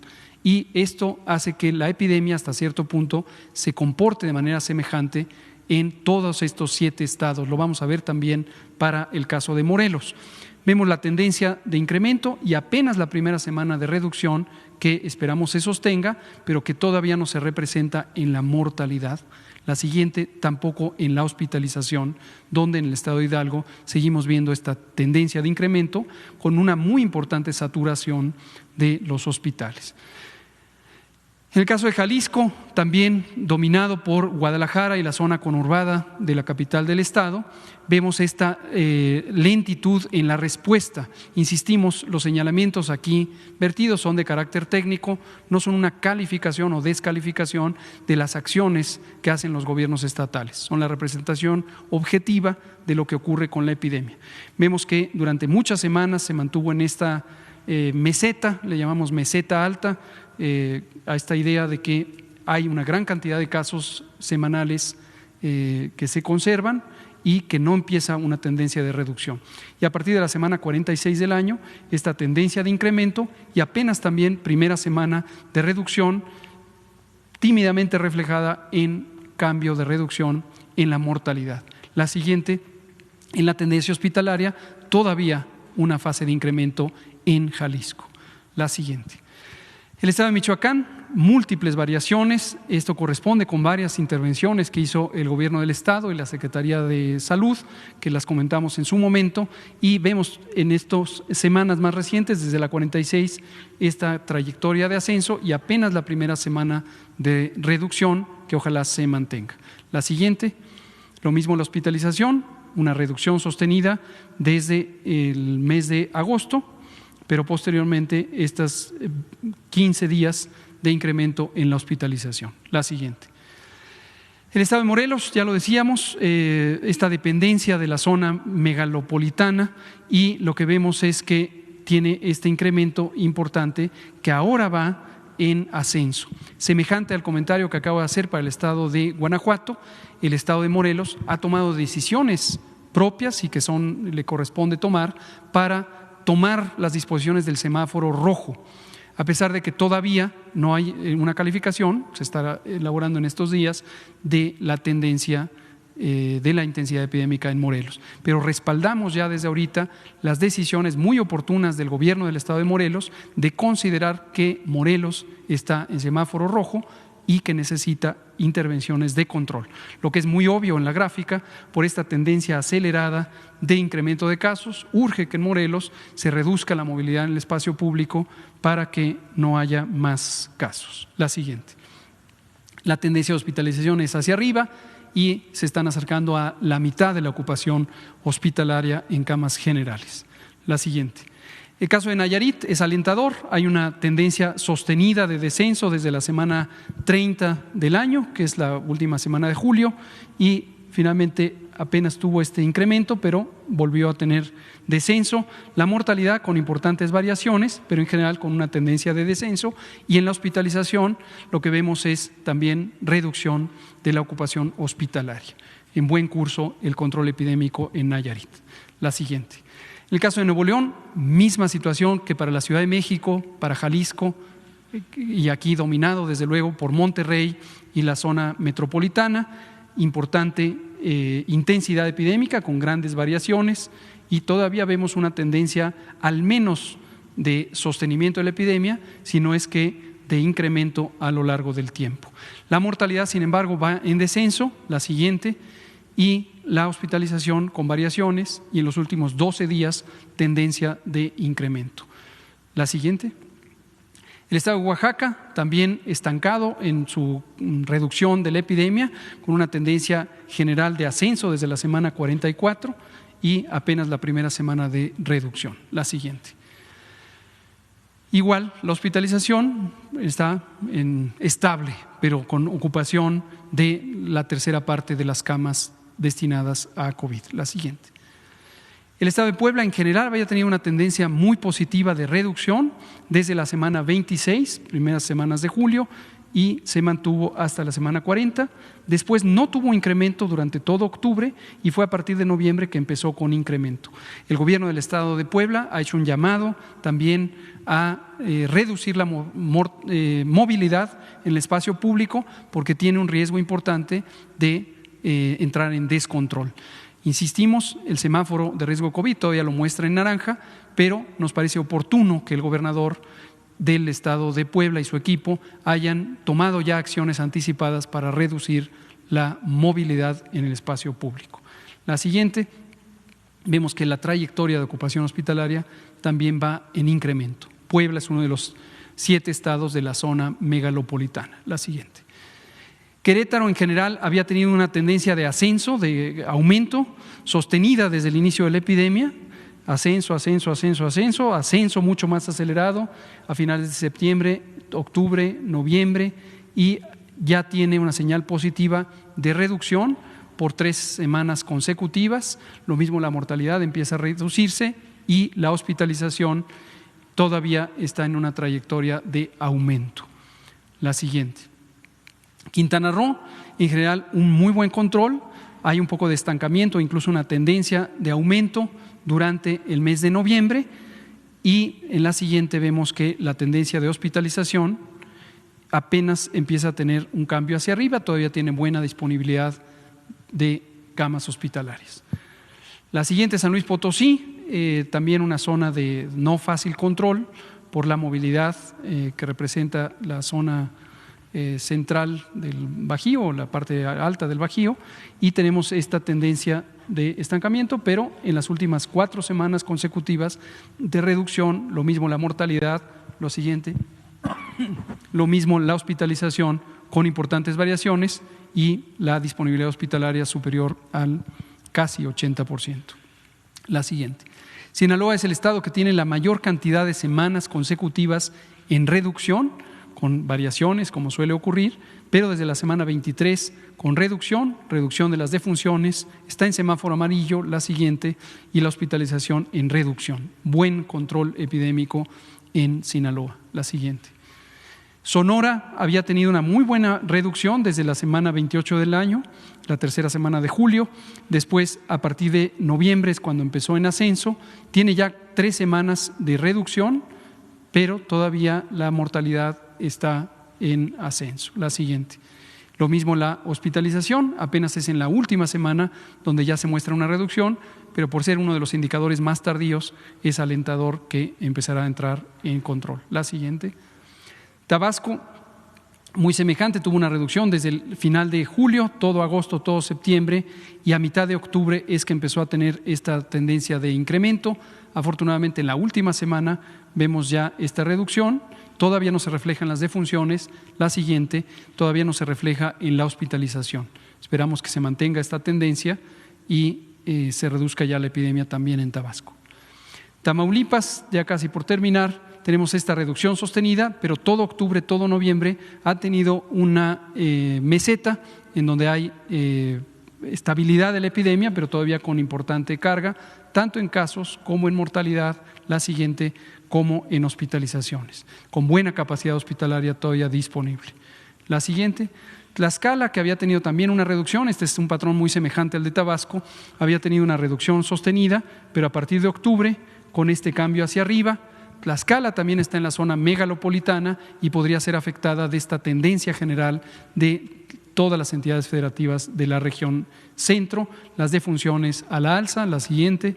Y esto hace que la epidemia hasta cierto punto se comporte de manera semejante en todos estos 7 estados. Lo vamos a ver también para el caso de Morelos. Vemos la tendencia de incremento y apenas la primera semana de reducción que esperamos se sostenga, pero que todavía no se representa en la mortalidad. La siguiente tampoco en la hospitalización, donde en el Estado de Hidalgo seguimos viendo esta tendencia de incremento con una muy importante saturación de los hospitales. En el caso de Jalisco, también dominado por Guadalajara y la zona conurbada de la capital del estado, vemos esta lentitud en la respuesta. Insistimos, los señalamientos aquí vertidos son de carácter técnico, no son una calificación o descalificación de las acciones que hacen los gobiernos estatales, son la representación objetiva de lo que ocurre con la epidemia. Vemos que durante muchas semanas se mantuvo en esta meseta, le llamamos meseta alta, a esta idea de que hay una gran cantidad de casos semanales que se conservan y que no empieza una tendencia de reducción. Y a partir de la semana 46 del año, esta tendencia de incremento y apenas también primera semana de reducción, tímidamente reflejada en cambio de reducción en la mortalidad. La siguiente, en la tendencia hospitalaria, todavía una fase de incremento en Jalisco. La siguiente. El Estado de Michoacán, múltiples variaciones, esto corresponde con varias intervenciones que hizo el gobierno del Estado y la Secretaría de Salud, que las comentamos en su momento, y vemos en estas semanas más recientes, desde la 46, esta trayectoria de ascenso y apenas la primera semana de reducción que ojalá se mantenga. La siguiente, lo mismo la hospitalización, una reducción sostenida desde el mes de agosto, pero posteriormente estas 15 días de incremento en la hospitalización. La siguiente. El Estado de Morelos, ya lo decíamos, esta dependencia de la zona megalopolitana, y lo que vemos es que tiene este incremento importante que ahora va en ascenso. Semejante al comentario que acabo de hacer para el Estado de Guanajuato, el Estado de Morelos ha tomado decisiones propias y que le corresponde tomar para tomar las disposiciones del semáforo rojo, a pesar de que todavía no hay una calificación, se está elaborando en estos días, de la tendencia de la intensidad epidémica en Morelos. Pero respaldamos ya desde ahorita las decisiones muy oportunas del gobierno del Estado de Morelos de considerar que Morelos está en semáforo rojo y que necesita intervenciones de control. Lo que es muy obvio en la gráfica, por esta tendencia acelerada de incremento de casos, urge que en Morelos se reduzca la movilidad en el espacio público para que no haya más casos. La siguiente. La tendencia de hospitalización es hacia arriba y se están acercando a la mitad de la ocupación hospitalaria en camas generales. La siguiente. El caso de Nayarit es alentador, hay una tendencia sostenida de descenso desde la semana 30 del año, que es la última semana de julio, y finalmente apenas tuvo este incremento, pero volvió a tener descenso. La mortalidad con importantes variaciones, pero en general con una tendencia de descenso, y en la hospitalización lo que vemos es también reducción de la ocupación hospitalaria. En buen curso el control epidémico en Nayarit. La siguiente. En el caso de Nuevo León, misma situación que para la Ciudad de México, para Jalisco, y aquí dominado desde luego por Monterrey y la zona metropolitana, importante intensidad epidémica con grandes variaciones, y todavía vemos una tendencia al menos de sostenimiento de la epidemia, si no es que de incremento a lo largo del tiempo. La mortalidad, sin embargo, va en descenso, la siguiente, y la hospitalización con variaciones, y en los últimos 12 días tendencia de incremento. La siguiente. El estado de Oaxaca también estancado en su reducción de la epidemia, con una tendencia general de ascenso desde la semana 44 y apenas la primera semana de reducción. La siguiente. Igual, la hospitalización está estable, pero con ocupación de la tercera parte de las camas destinadas a COVID. La siguiente. El estado de Puebla en general había tenido una tendencia muy positiva de reducción desde la semana 26, primeras semanas de julio, y se mantuvo hasta la semana 40. Después no tuvo incremento durante todo octubre y fue a partir de noviembre que empezó con incremento. El gobierno del estado de Puebla ha hecho un llamado también a reducir la movilidad en el espacio público porque tiene un riesgo importante de entrar en descontrol. Insistimos, el semáforo de riesgo COVID todavía lo muestra en naranja, pero nos parece oportuno que el gobernador del estado de Puebla y su equipo hayan tomado ya acciones anticipadas para reducir la movilidad en el espacio público. La siguiente, vemos que la trayectoria de ocupación hospitalaria también va en incremento. Puebla es uno de los 7 estados de la zona megalopolitana. La siguiente. Querétaro en general había tenido una tendencia de ascenso, de aumento, sostenida desde el inicio de la epidemia, ascenso mucho más acelerado a finales de septiembre, octubre, noviembre, y ya tiene una señal positiva de reducción por 3 semanas consecutivas. Lo mismo, la mortalidad empieza a reducirse y la hospitalización todavía está en una trayectoria de aumento. La siguiente. Quintana Roo, en general, un muy buen control, hay un poco de estancamiento, incluso una tendencia de aumento durante el mes de noviembre, y en la siguiente vemos que la tendencia de hospitalización apenas empieza a tener un cambio hacia arriba, todavía tiene buena disponibilidad de camas hospitalarias. La siguiente, San Luis Potosí, también una zona de no fácil control por la movilidad que representa la zona central del Bajío, la parte alta del Bajío, y tenemos esta tendencia de estancamiento, pero en las últimas 4 semanas consecutivas de reducción, lo mismo la mortalidad, lo siguiente, lo mismo la hospitalización con importantes variaciones y la disponibilidad hospitalaria superior al casi 80%. La siguiente. Sinaloa es el estado que tiene la mayor cantidad de semanas consecutivas en reducción, con variaciones como suele ocurrir, pero desde la semana 23 con reducción de las defunciones, está en semáforo amarillo, la siguiente, y la hospitalización en reducción. Buen control epidémico en Sinaloa, la siguiente. Sonora había tenido una muy buena reducción desde la semana 28 del año, la tercera semana de julio, después a partir de noviembre es cuando empezó en ascenso, tiene ya 3 semanas de reducción, pero todavía la mortalidad está en ascenso. La siguiente. Lo mismo la hospitalización, apenas es en la última semana donde ya se muestra una reducción, pero por ser uno de los indicadores más tardíos es alentador que empezará a entrar en control. La siguiente. Tabasco, muy semejante, tuvo una reducción desde el final de julio, todo agosto, todo septiembre, y a mitad de octubre es que empezó a tener esta tendencia de incremento. Afortunadamente en la última semana vemos ya esta reducción, todavía no se refleja en las defunciones, la siguiente todavía no se refleja en la hospitalización. Esperamos que se mantenga esta tendencia y se reduzca ya la epidemia también en Tabasco. Tamaulipas, ya casi por terminar, tenemos esta reducción sostenida, pero todo octubre, todo noviembre ha tenido una meseta en donde hay estabilidad de la epidemia, pero todavía con importante carga, tanto en casos como en mortalidad, la siguiente como en hospitalizaciones, con buena capacidad hospitalaria todavía disponible. La siguiente, Tlaxcala, que había tenido también una reducción, este es un patrón muy semejante al de Tabasco, había tenido una reducción sostenida, pero a partir de octubre, con este cambio hacia arriba, Tlaxcala también está en la zona megalopolitana y podría ser afectada de esta tendencia general de todas las entidades federativas de la región centro, las defunciones a la alza, la siguiente,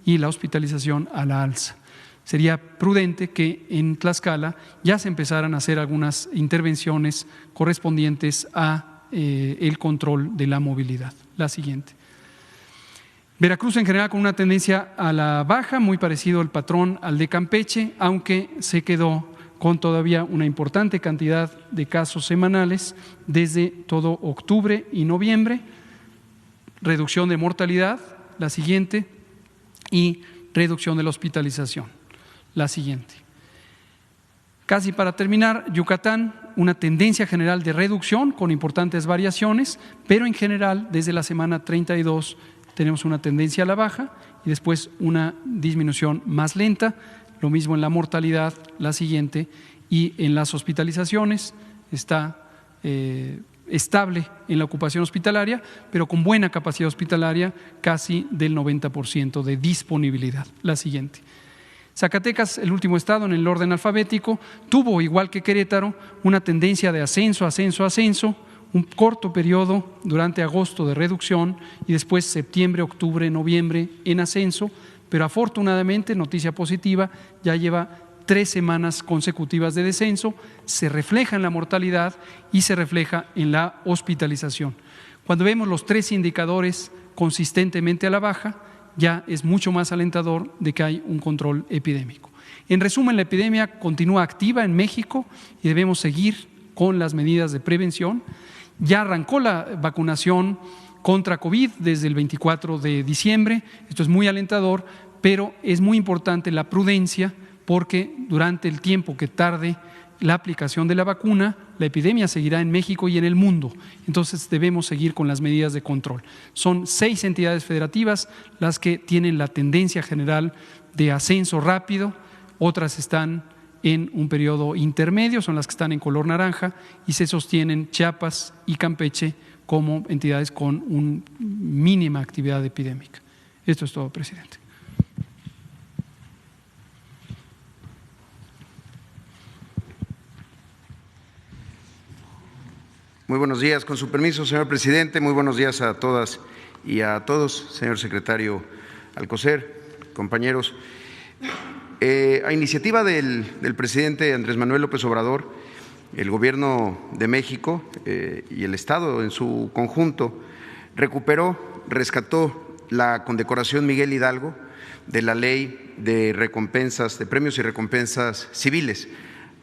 y la hospitalización a la alza. Sería prudente que en Tlaxcala ya se empezaran a hacer algunas intervenciones correspondientes a el control de la movilidad. La siguiente. Veracruz en general con una tendencia a la baja, muy parecido al patrón al de Campeche, aunque se quedó con todavía una importante cantidad de casos semanales desde todo octubre y noviembre, reducción de mortalidad, la siguiente, y reducción de la hospitalización, la siguiente. Casi para terminar, Yucatán, una tendencia general de reducción con importantes variaciones, pero en general desde la semana 32 tenemos una tendencia a la baja y después una disminución más lenta, lo mismo en la mortalidad, la siguiente, y en las hospitalizaciones está estable en la ocupación hospitalaria, pero con buena capacidad hospitalaria, casi del 90% de disponibilidad. La siguiente. Zacatecas, el último estado en el orden alfabético, tuvo, igual que Querétaro, una tendencia de ascenso, un corto periodo durante agosto de reducción y después septiembre, octubre, noviembre en ascenso, pero afortunadamente, noticia positiva, ya lleva 3 semanas consecutivas de descenso, se refleja en la mortalidad y se refleja en la hospitalización. Cuando vemos los 3 indicadores consistentemente a la baja, ya es mucho más alentador de que hay un control epidémico. En resumen, la epidemia continúa activa en México y debemos seguir con las medidas de prevención. Ya arrancó la vacunación contra COVID desde el 24 de diciembre, esto es muy alentador, pero es muy importante la prudencia porque durante el tiempo que tarde la aplicación de la vacuna, la epidemia seguirá en México y en el mundo, entonces debemos seguir con las medidas de control. Son 6 entidades federativas las que tienen la tendencia general de ascenso rápido, otras están en un periodo intermedio, son las que están en color naranja y se sostienen Chiapas y Campeche como entidades con una mínima actividad epidémica. Esto es todo, presidente. Muy buenos días, con su permiso, señor presidente. Muy buenos días a todas y a todos, señor secretario Alcocer, compañeros. A iniciativa del presidente Andrés Manuel López Obrador, el Gobierno de México y el Estado en su conjunto rescató la condecoración Miguel Hidalgo de la Ley de Recompensas, de Premios y Recompensas Civiles.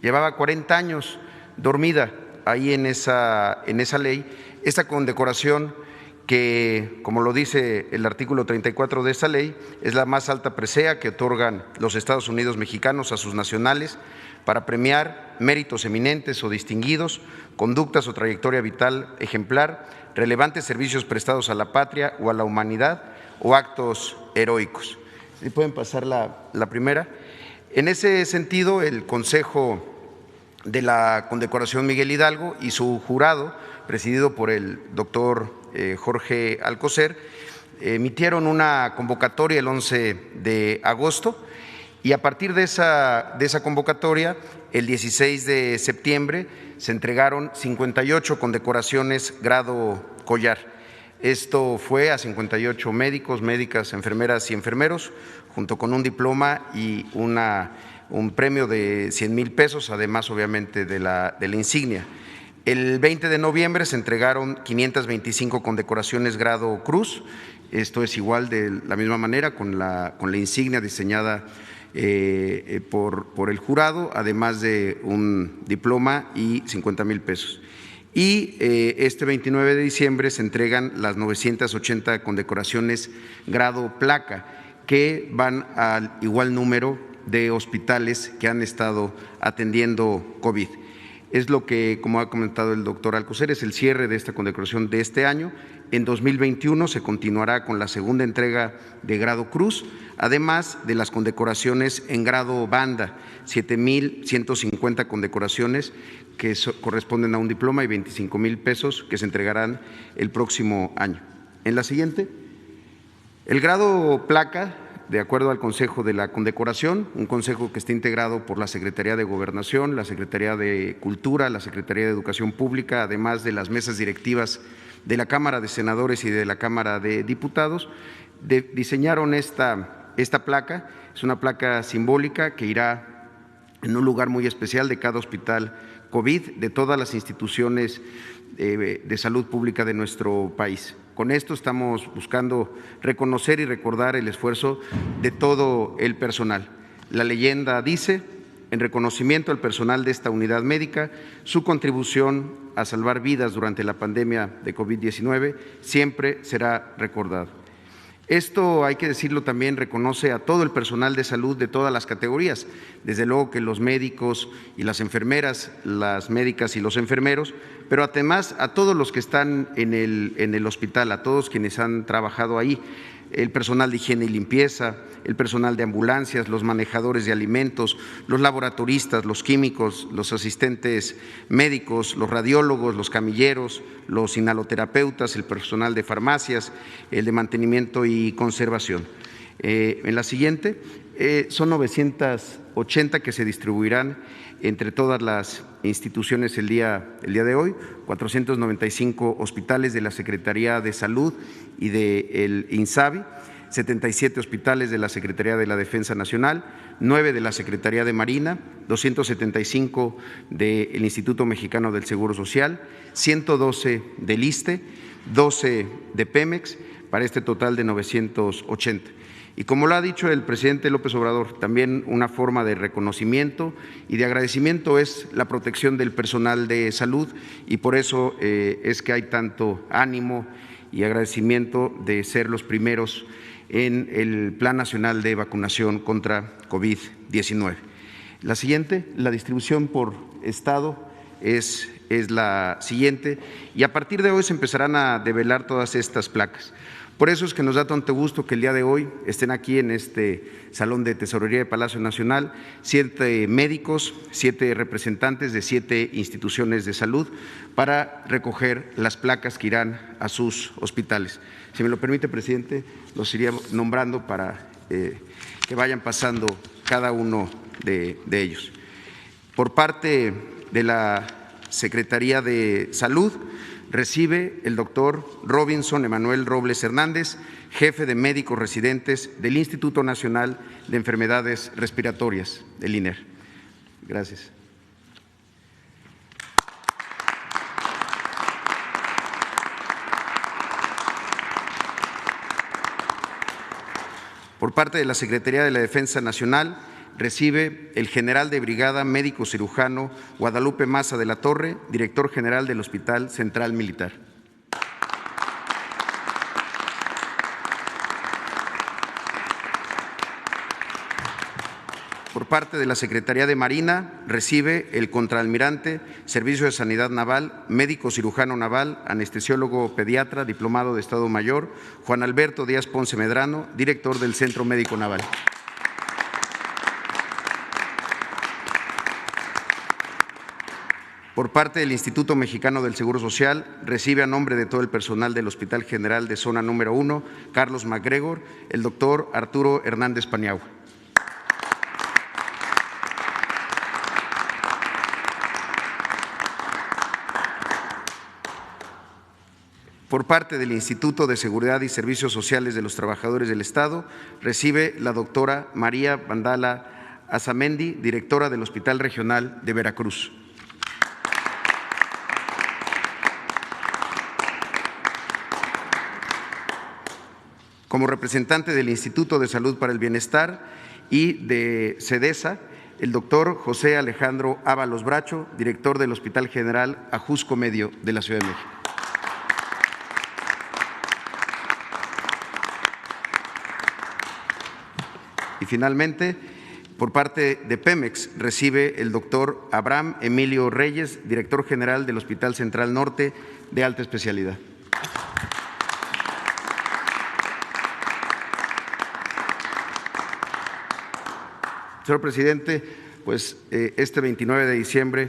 Llevaba 40 años dormida ahí en esa ley, esta condecoración que, como lo dice el artículo 34 de esta ley, es la más alta presea que otorgan los Estados Unidos mexicanos a sus nacionales para premiar méritos eminentes o distinguidos, conductas o trayectoria vital ejemplar, relevantes servicios prestados a la patria o a la humanidad o actos heroicos. ¿Sí pueden pasar la primera? En ese sentido, el Consejo de la Condecoración Miguel Hidalgo y su jurado, presidido por el doctor Jorge Alcocer, emitieron una convocatoria el 11 de agosto y a partir de esa convocatoria, el 16 de septiembre, se entregaron 58 condecoraciones grado collar. Esto fue a 58 médicos, médicas, enfermeras y enfermeros, junto con un diploma y un premio de 100,000 pesos, además obviamente de la insignia. El 20 de noviembre se entregaron 525 condecoraciones grado Cruz. Esto es igual de la misma manera con la insignia diseñada por el jurado, además de un diploma y 50,000 pesos. Y este 29 de diciembre se entregan las 980 condecoraciones grado placa, que van al igual número de hospitales que han estado atendiendo COVID. Es lo que, como ha comentado el doctor Alcocer, es el cierre de esta condecoración de este año. En 2021 se continuará con la segunda entrega de grado Cruz, además de las condecoraciones en grado banda, 7,150 condecoraciones que corresponden a un diploma y 25,000 pesos que se entregarán el próximo año. En la siguiente, el grado placa, de acuerdo al Consejo de la Condecoración, un consejo que está integrado por la Secretaría de Gobernación, la Secretaría de Cultura, la Secretaría de Educación Pública, además de las mesas directivas de la Cámara de Senadores y de la Cámara de Diputados, diseñaron esta placa. Es una placa simbólica que irá en un lugar muy especial de cada hospital COVID, de todas las instituciones de salud pública de nuestro país. Con esto estamos buscando reconocer y recordar el esfuerzo de todo el personal. La leyenda dice: en reconocimiento al personal de esta unidad médica, su contribución a salvar vidas durante la pandemia de COVID-19 siempre será recordado. Esto, hay que decirlo también, reconoce a todo el personal de salud de todas las categorías, desde luego que los médicos y las enfermeras, las médicas y los enfermeros, pero además a todos los que están en el hospital, a todos quienes han trabajado ahí, el personal de higiene y limpieza, el personal de ambulancias, los manejadores de alimentos, los laboratoristas, los químicos, los asistentes médicos, los radiólogos, los camilleros, los inhaloterapeutas, el personal de farmacias, el de mantenimiento y conservación. En la siguiente, son 980 que se distribuirán entre todas las instituciones el día de hoy, 495 hospitales de la Secretaría de Salud y del INSABI, 77 hospitales de la Secretaría de la Defensa Nacional, 9 de la Secretaría de Marina, 275 del Instituto Mexicano del Seguro Social, 112 del ISSSTE, 12 de Pemex, para este total de 980. Y como lo ha dicho el presidente López Obrador, también una forma de reconocimiento y de agradecimiento es la protección del personal de salud, y por eso es que hay tanto ánimo y agradecimiento de ser los primeros en el Plan Nacional de Vacunación contra COVID-19. La siguiente, la distribución por estado es la siguiente, y a partir de hoy se empezarán a develar todas estas placas. Por eso es que nos da tanto gusto que el día de hoy estén aquí en este Salón de Tesorería de Palacio Nacional 7 médicos, 7 representantes de 7 instituciones de salud para recoger las placas que irán a sus hospitales. Si me lo permite, presidente, los iría nombrando para que vayan pasando cada uno de ellos. Por parte de la Secretaría de Salud, recibe el doctor Robinson Emanuel Robles Hernández, jefe de médicos residentes del Instituto Nacional de Enfermedades Respiratorias, del INER. Gracias. Por parte de la Secretaría de la Defensa Nacional, recibe el general de brigada médico cirujano Guadalupe Maza de la Torre, director general del Hospital Central Militar. Por parte de la Secretaría de Marina, recibe el contraalmirante, Servicio de Sanidad Naval, médico cirujano naval, anestesiólogo pediatra, diplomado de Estado Mayor, Juan Alberto Díaz Ponce Medrano, director del Centro Médico Naval. Por parte del Instituto Mexicano del Seguro Social, recibe a nombre de todo el personal del Hospital General de Zona Número 1, Carlos MacGregor, el doctor Arturo Hernández Paniagua. Por parte del Instituto de Seguridad y Servicios Sociales de los Trabajadores del Estado, recibe la doctora María Vandala Azamendi, directora del Hospital Regional de Veracruz. Como representante del Instituto de Salud para el Bienestar y de CEDESA, el doctor José Alejandro Ábalos Bracho, director del Hospital General Ajusco Medio de la Ciudad de México. Y finalmente, por parte de Pemex, recibe el doctor Abraham Emilio Reyes, director general del Hospital Central Norte de Alta Especialidad. Señor presidente, pues este 29 de diciembre,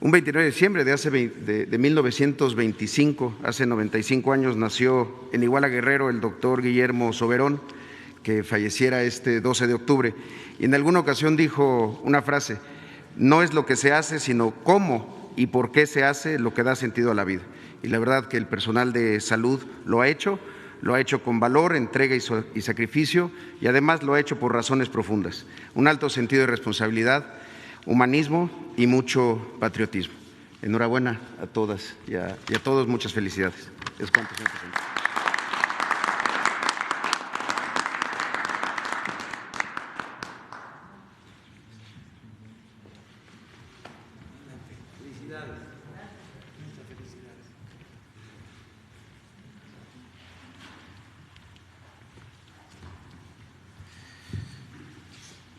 un 29 de diciembre de 1925, hace 95 años, nació en Iguala Guerrero el doctor Guillermo Soberón, que falleciera este 12 de octubre. Y en alguna ocasión dijo una frase: no es lo que se hace, sino cómo y por qué se hace lo que da sentido a la vida. Y la verdad que el personal de salud lo ha hecho con valor, entrega y sacrificio, y además lo ha hecho por razones profundas, un alto sentido de responsabilidad, humanismo y mucho patriotismo. Enhorabuena a todas y a todos, muchas felicidades. Es cuanto, señor presidente.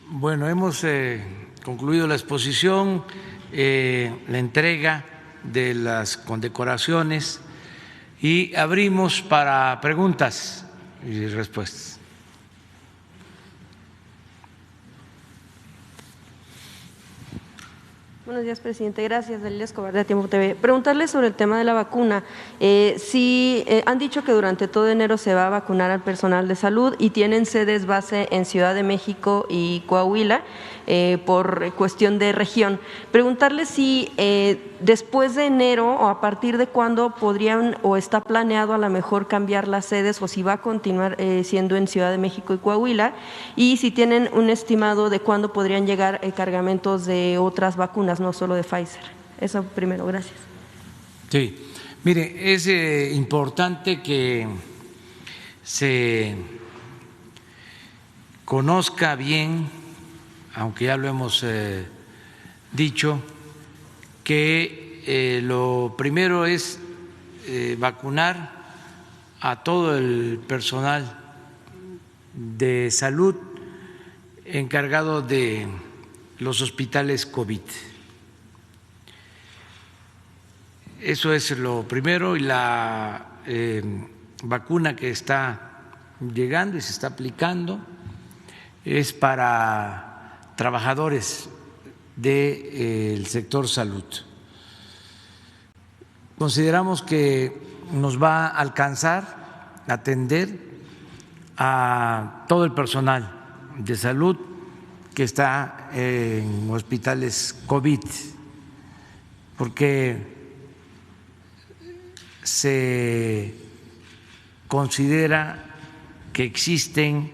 Bueno, hemos concluido la exposición, la entrega de las condecoraciones y abrimos para preguntas y respuestas. Buenos días, presidente. Gracias, Dalila Escobar, de Tiempo TV. Preguntarle sobre el tema de la vacuna. Han dicho que durante todo enero se va a vacunar al personal de salud y tienen sedes base en Ciudad de México y Coahuila por cuestión de región. Preguntarle si después de enero o a partir de cuándo podrían o está planeado a lo mejor cambiar las sedes o si va a continuar siendo en Ciudad de México y Coahuila, y si tienen un estimado de cuándo podrían llegar cargamentos de otras vacunas, no solo de Pfizer. Eso primero, gracias. Sí, mire, es importante que se conozca bien, aunque ya lo hemos dicho, que lo primero es vacunar a todo el personal de salud encargado de los hospitales COVID. Eso es lo primero, y la vacuna que está llegando y se está aplicando es para trabajadores del sector salud. Consideramos que nos va a alcanzar a atender a todo el personal de salud que está en hospitales COVID, porque se considera que existen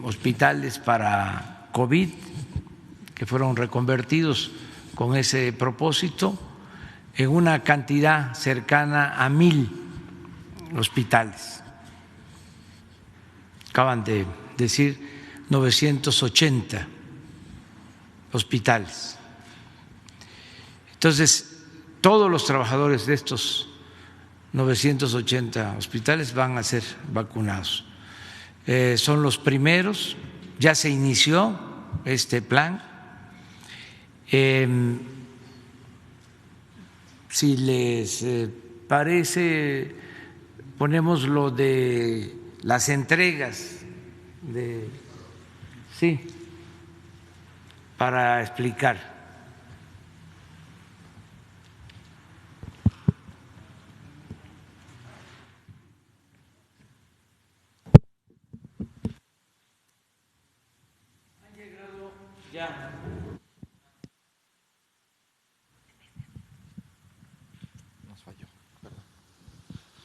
hospitales para COVID que fueron reconvertidos con ese propósito en una cantidad cercana a 1,000 hospitales. Acaban de decir 980 hospitales. Entonces, todos los trabajadores de estos 980 hospitales van a ser vacunados. Son los primeros, ya se inició este plan. Si les parece, ponemos lo de las entregas para explicar.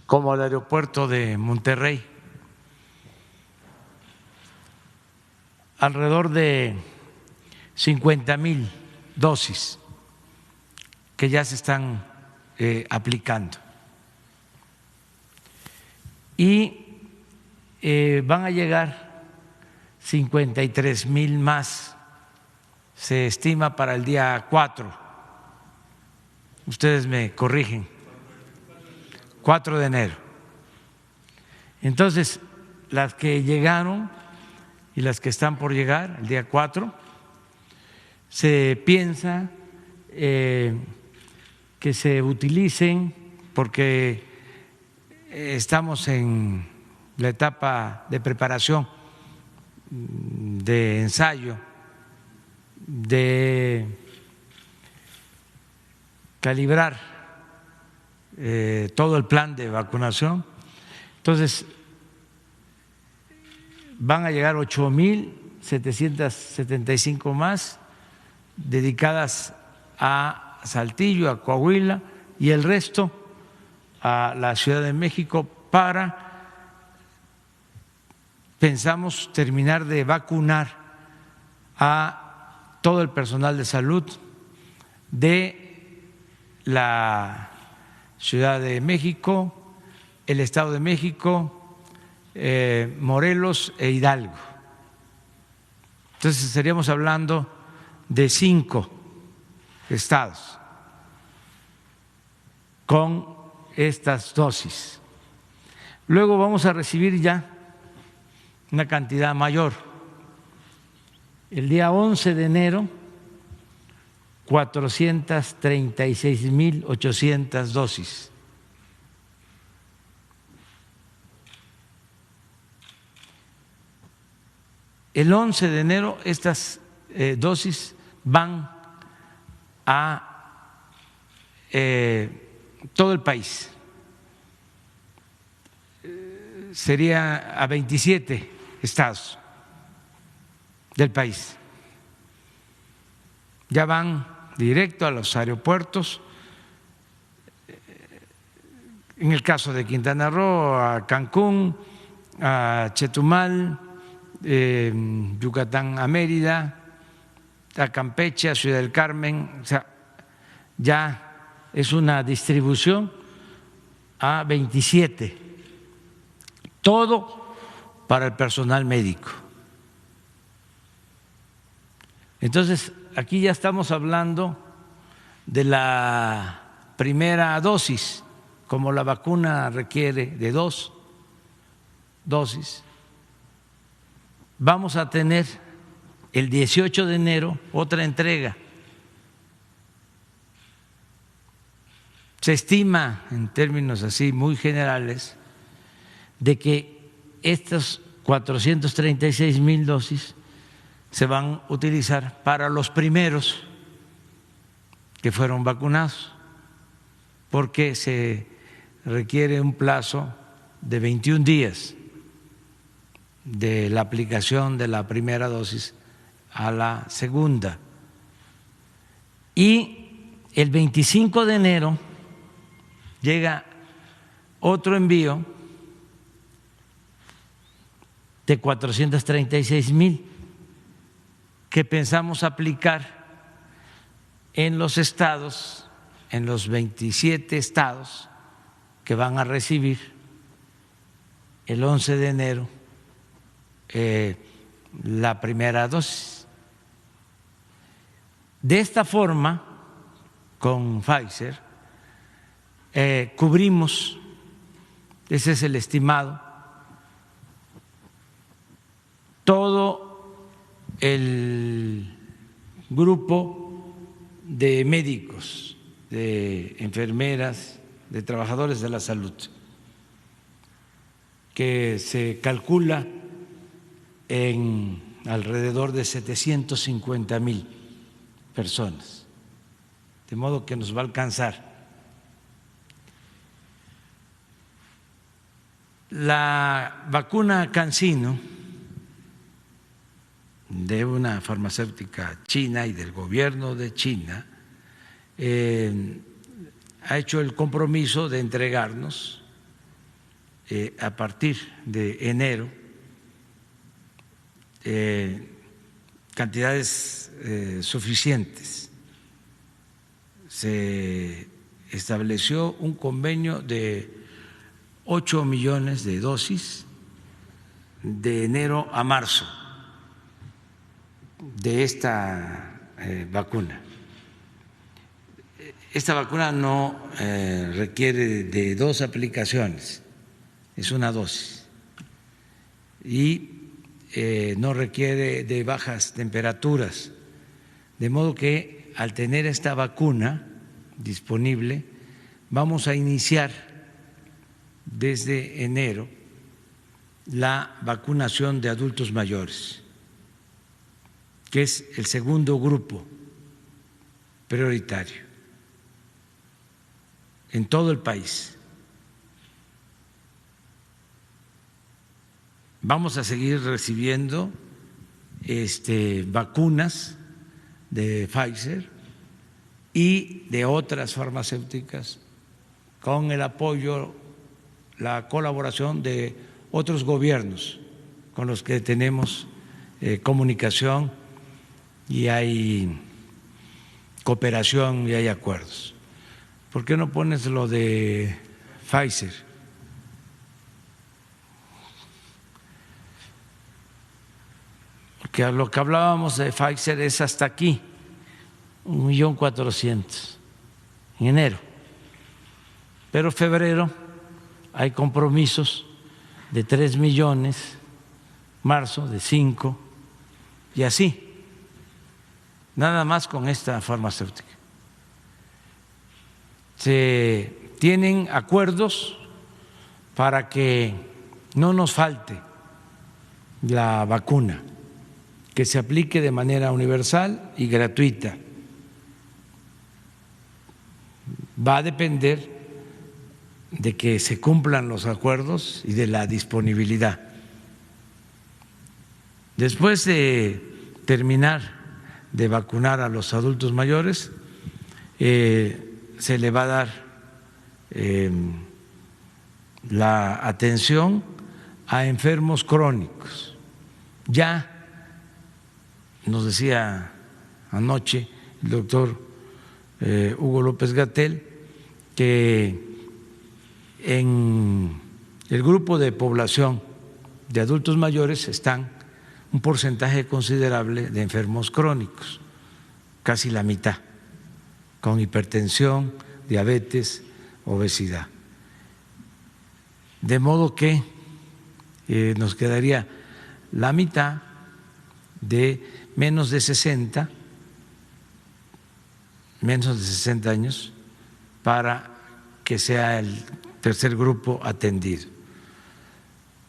Como el aeropuerto de Monterrey, alrededor de 50,000 dosis que ya se están aplicando. Y van a llegar 53,000 más, se estima para el día 4. Ustedes me corrigen. 4 de enero. Entonces, las que llegaron y las que están por llegar el día 4, se piensa que se utilicen, porque estamos en la etapa de preparación, de ensayo, de calibrar todo el plan de vacunación. Entonces, van a llegar 8,775 más dedicadas a Saltillo, a Coahuila, y el resto a la Ciudad de México pensamos terminar de vacunar a todo el personal de salud de la Ciudad de México, el Estado de México, Morelos e Hidalgo. Entonces estaríamos hablando de 5 estados con estas dosis. Luego vamos a recibir ya una cantidad mayor. El día 11 de enero, 436,800 dosis. El 11 de enero estas dosis van a todo el país. Sería a 27 estados del país. Ya van directo a los aeropuertos. En el caso de Quintana Roo, a Cancún, a Chetumal, Yucatán a Mérida, a Campeche, a Ciudad del Carmen. O sea, ya es una distribución a 27, todo para el personal médico. Entonces, aquí ya estamos hablando de la primera dosis, como la vacuna requiere de 2 dosis. Vamos a tener el 18 de enero otra entrega. Se estima, en términos así muy generales, de que estas 436,000 dosis se van a utilizar para los primeros que fueron vacunados, porque se requiere un plazo de 21 días de la aplicación de la primera dosis a la segunda. Y el 25 de enero llega otro envío de 436,000 que pensamos aplicar en los estados, en los 27 estados que van a recibir el 11 de enero la primera dosis. De esta forma, con Pfizer, cubrimos, ese es el estimado, todo el grupo de médicos, de enfermeras, de trabajadores de la salud, que se calcula en alrededor de 750,000 personas, de modo que nos va a alcanzar. La vacuna CanSino, de una farmacéutica china y del gobierno de China, ha hecho el compromiso de entregarnos a partir de enero cantidades suficientes. Se estableció un convenio de 8 millones de dosis de enero a marzo de esta vacuna. Esta vacuna no requiere de 2 aplicaciones, es una dosis, y no requiere de bajas temperaturas, de modo que al tener esta vacuna disponible vamos a iniciar desde enero la vacunación de adultos mayores, que es el segundo grupo prioritario en todo el país. Vamos a seguir recibiendo vacunas de Pfizer y de otras farmacéuticas con el apoyo, la colaboración de otros gobiernos con los que tenemos comunicación y hay cooperación y hay acuerdos. ¿Por qué no pones lo de Pfizer? Porque lo que hablábamos de Pfizer es hasta aquí, 1.400.000 en enero. Pero febrero hay compromisos de 3 millones, marzo de 5 y así, nada más con esta farmacéutica. Se tienen acuerdos para que no nos falte la vacuna, que se aplique de manera universal y gratuita. Va a depender de que se cumplan los acuerdos y de la disponibilidad. Después de terminar de vacunar a los adultos mayores, se le va a dar la atención a enfermos crónicos. Ya nos decía anoche el doctor Hugo López-Gatell que en el grupo de población de adultos mayores están un porcentaje considerable de enfermos crónicos, casi la mitad, con hipertensión, diabetes, obesidad. De modo que nos quedaría la mitad de menos de 60 años para que sea el tercer grupo atendido.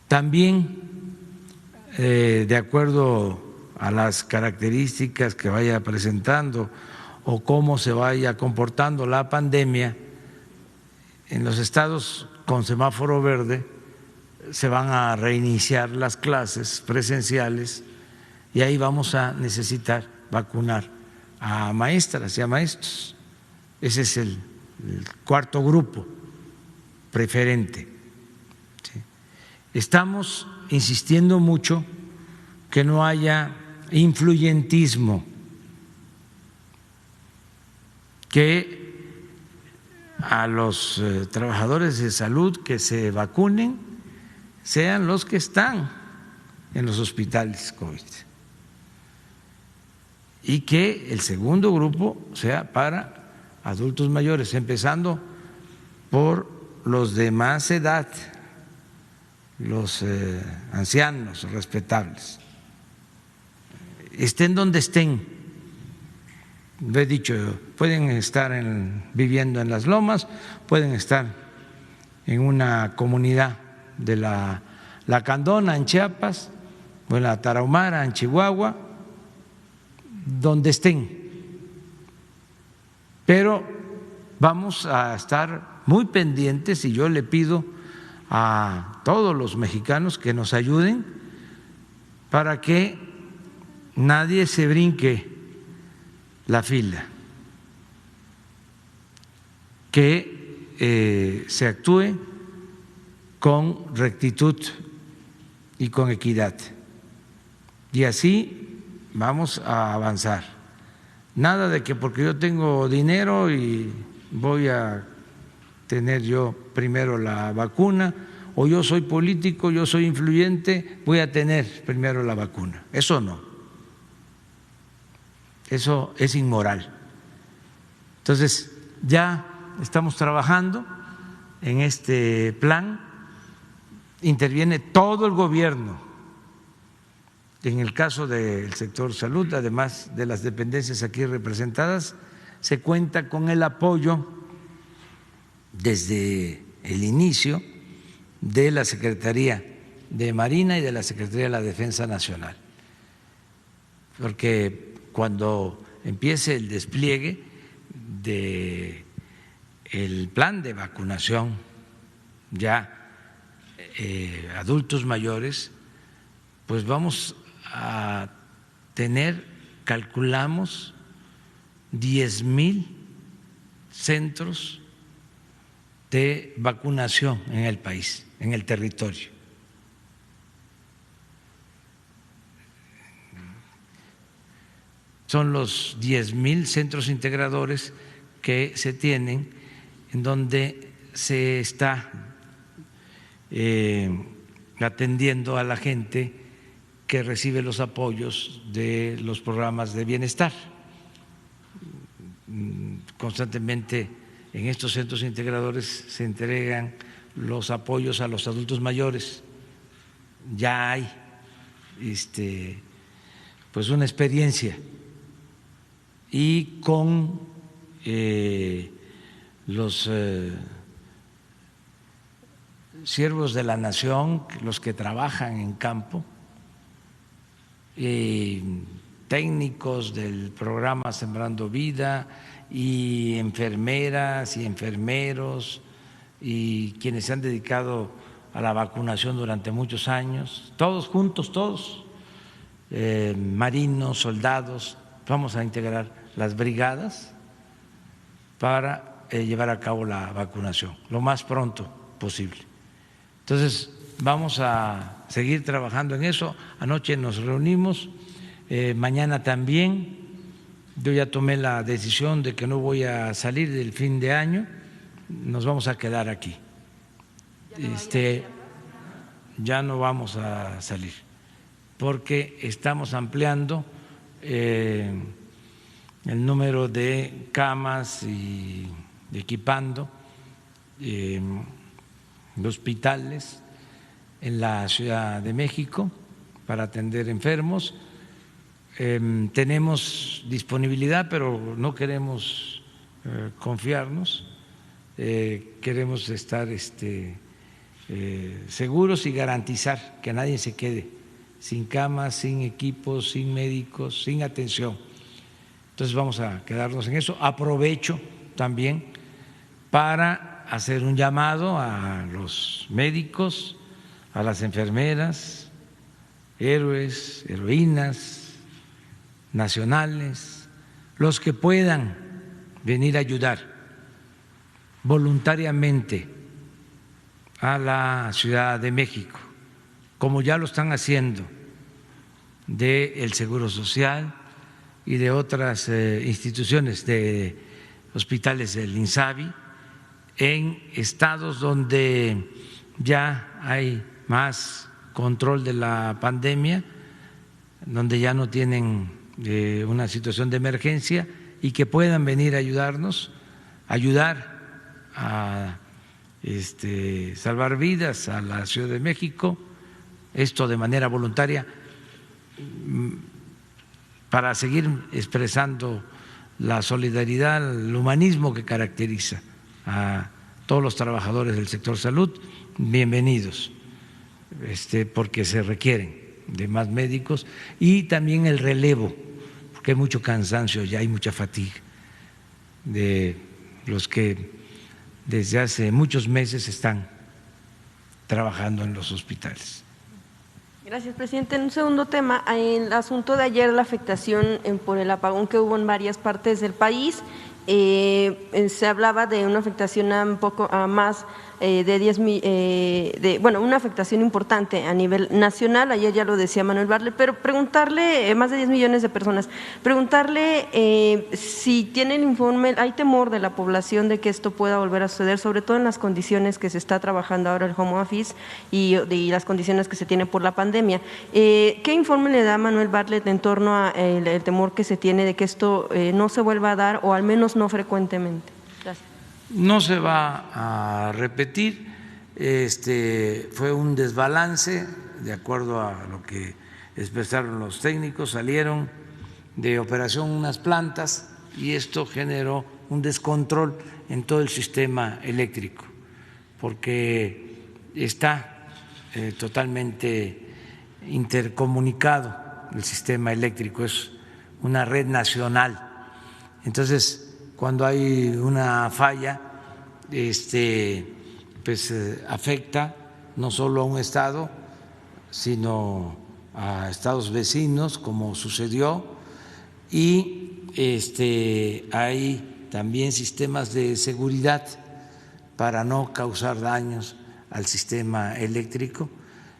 También, de acuerdo a las características que vaya presentando o cómo se vaya comportando la pandemia, en los estados con semáforo verde se van a reiniciar las clases presenciales y ahí vamos a necesitar vacunar a maestras y a maestros. Ese es el cuarto grupo preferente. ¿Sí? Estamos insistiendo mucho que no haya influyentismo, que a los trabajadores de salud que se vacunen sean los que están en los hospitales COVID y que el segundo grupo sea para adultos mayores, empezando por los de más edad, los ancianos respetables, estén donde estén. Lo he dicho, pueden estar viviendo en Las Lomas, pueden estar en una comunidad de la Lacandona en Chiapas o en la Tarahumara en Chihuahua, donde estén. Pero vamos a estar muy pendientes y yo le pido a todos los mexicanos que nos ayuden para que nadie se brinque la fila, que se actúe con rectitud y con equidad. Y así vamos a avanzar. Nada de que porque yo tengo dinero y voy a tener yo primero la vacuna o yo soy político, yo soy influyente, voy a tener primero la vacuna. Eso no. Eso es inmoral. Entonces, ya estamos trabajando en este plan, interviene todo el gobierno. En el caso del sector salud, además de las dependencias aquí representadas, se cuenta con el apoyo desde el inicio de la Secretaría de Marina y de la Secretaría de la Defensa Nacional, porque cuando empiece el despliegue del plan de vacunación ya adultos mayores, pues vamos a tener, calculamos, 10,000 centros de vacunación en el país, en el territorio. Son los 10,000 centros integradores que se tienen, en donde se está atendiendo a la gente que recibe los apoyos de los programas de bienestar. Constantemente en estos centros integradores se entregan los apoyos a los adultos mayores. Ya hay pues una experiencia, y con los siervos de la nación, los que trabajan en campo, técnicos del programa Sembrando Vida, y enfermeras y enfermeros y quienes se han dedicado a la vacunación durante muchos años, todos juntos, todos, marinos, soldados, vamos a integrar las brigadas para llevar a cabo la vacunación lo más pronto posible. Entonces, vamos a seguir trabajando en eso. Anoche nos reunimos, mañana también. Yo ya tomé la decisión de que no voy a salir del fin de año, nos vamos a quedar aquí. Ya no vamos a salir, porque estamos ampliando el número de camas y equipando hospitales en la Ciudad de México para atender enfermos. Tenemos disponibilidad, pero no queremos confiarnos, queremos estar seguros y garantizar que nadie se quede sin camas, sin equipos, sin médicos, sin atención. Entonces vamos a quedarnos en eso. Aprovecho también para hacer un llamado a los médicos, a las enfermeras, héroes, heroínas nacionales, los que puedan venir a ayudar voluntariamente a la Ciudad de México, como ya lo están haciendo del Seguro Social y de otras instituciones, de hospitales del INSABI, en estados donde ya hay más control de la pandemia, donde ya no tienen una situación de emergencia, y que puedan venir a ayudarnos, ayudar a salvar vidas a la Ciudad de México, esto de manera voluntaria, para seguir expresando la solidaridad, el humanismo que caracteriza a todos los trabajadores del sector salud. Bienvenidos, porque se requieren de más médicos, y también el relevo, porque hay mucho cansancio, ya hay mucha fatiga de los que desde hace muchos meses están trabajando en los hospitales. Gracias, presidente. En un segundo tema, en el asunto de ayer, la afectación por el apagón que hubo en varias partes del país, se hablaba de una afectación un poco más una afectación importante a nivel nacional, ayer ya lo decía Manuel Bartlett, pero preguntarle, más de 10 millones de personas, preguntarle si tiene el informe, hay temor de la población de que esto pueda volver a suceder, sobre todo en las condiciones que se está trabajando ahora el home office y las condiciones que se tiene por la pandemia. ¿Qué informe le da Manuel Bartlett en torno a el temor que se tiene de que esto no se vuelva a dar, o al menos no frecuentemente? Gracias. No se va a repetir, fue un desbalance, de acuerdo a lo que expresaron los técnicos, salieron de operación unas plantas y esto generó un descontrol en todo el sistema eléctrico, porque está totalmente intercomunicado el sistema eléctrico, es una red nacional. Entonces, cuando hay una falla, pues afecta no solo a un estado, sino a estados vecinos, como sucedió, y hay también sistemas de seguridad para no causar daños al sistema eléctrico.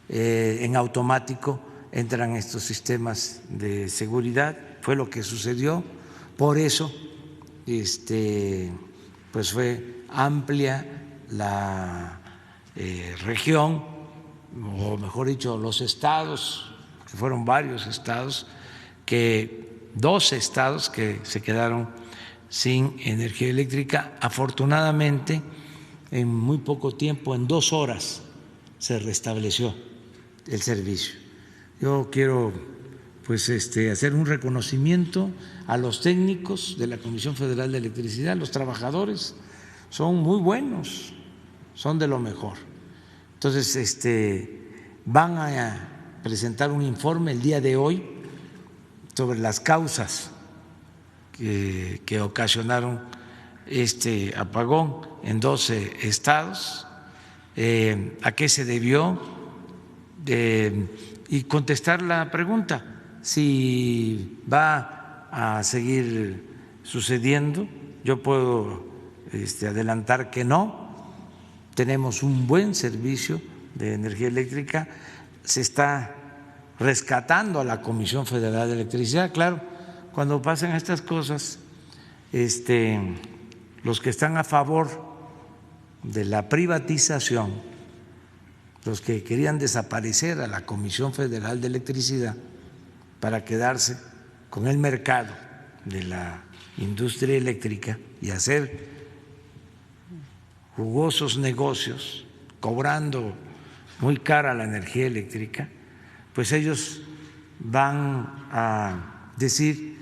En automático entran estos sistemas de seguridad, fue lo que sucedió, por eso pues fue amplia la región, o mejor dicho, los estados, que fueron varios estados, 12 estados que se quedaron sin energía eléctrica. Afortunadamente, en muy poco tiempo, en 2 horas, se restableció el servicio. Yo quiero hacer un reconocimiento a los técnicos de la Comisión Federal de Electricidad. Los trabajadores son muy buenos, son de lo mejor. Entonces, van a presentar un informe el día de hoy sobre las causas que ocasionaron este apagón en 12 estados, a qué se debió, y contestar la pregunta si va a seguir sucediendo. Yo puedo adelantar que no. Tenemos un buen servicio de energía eléctrica, se está rescatando a la Comisión Federal de Electricidad. Claro, cuando pasan estas cosas, los que están a favor de la privatización, los que querían desaparecer a la Comisión Federal de Electricidad para quedarse con el mercado de la industria eléctrica y hacer jugosos negocios cobrando muy cara la energía eléctrica, pues ellos van a decir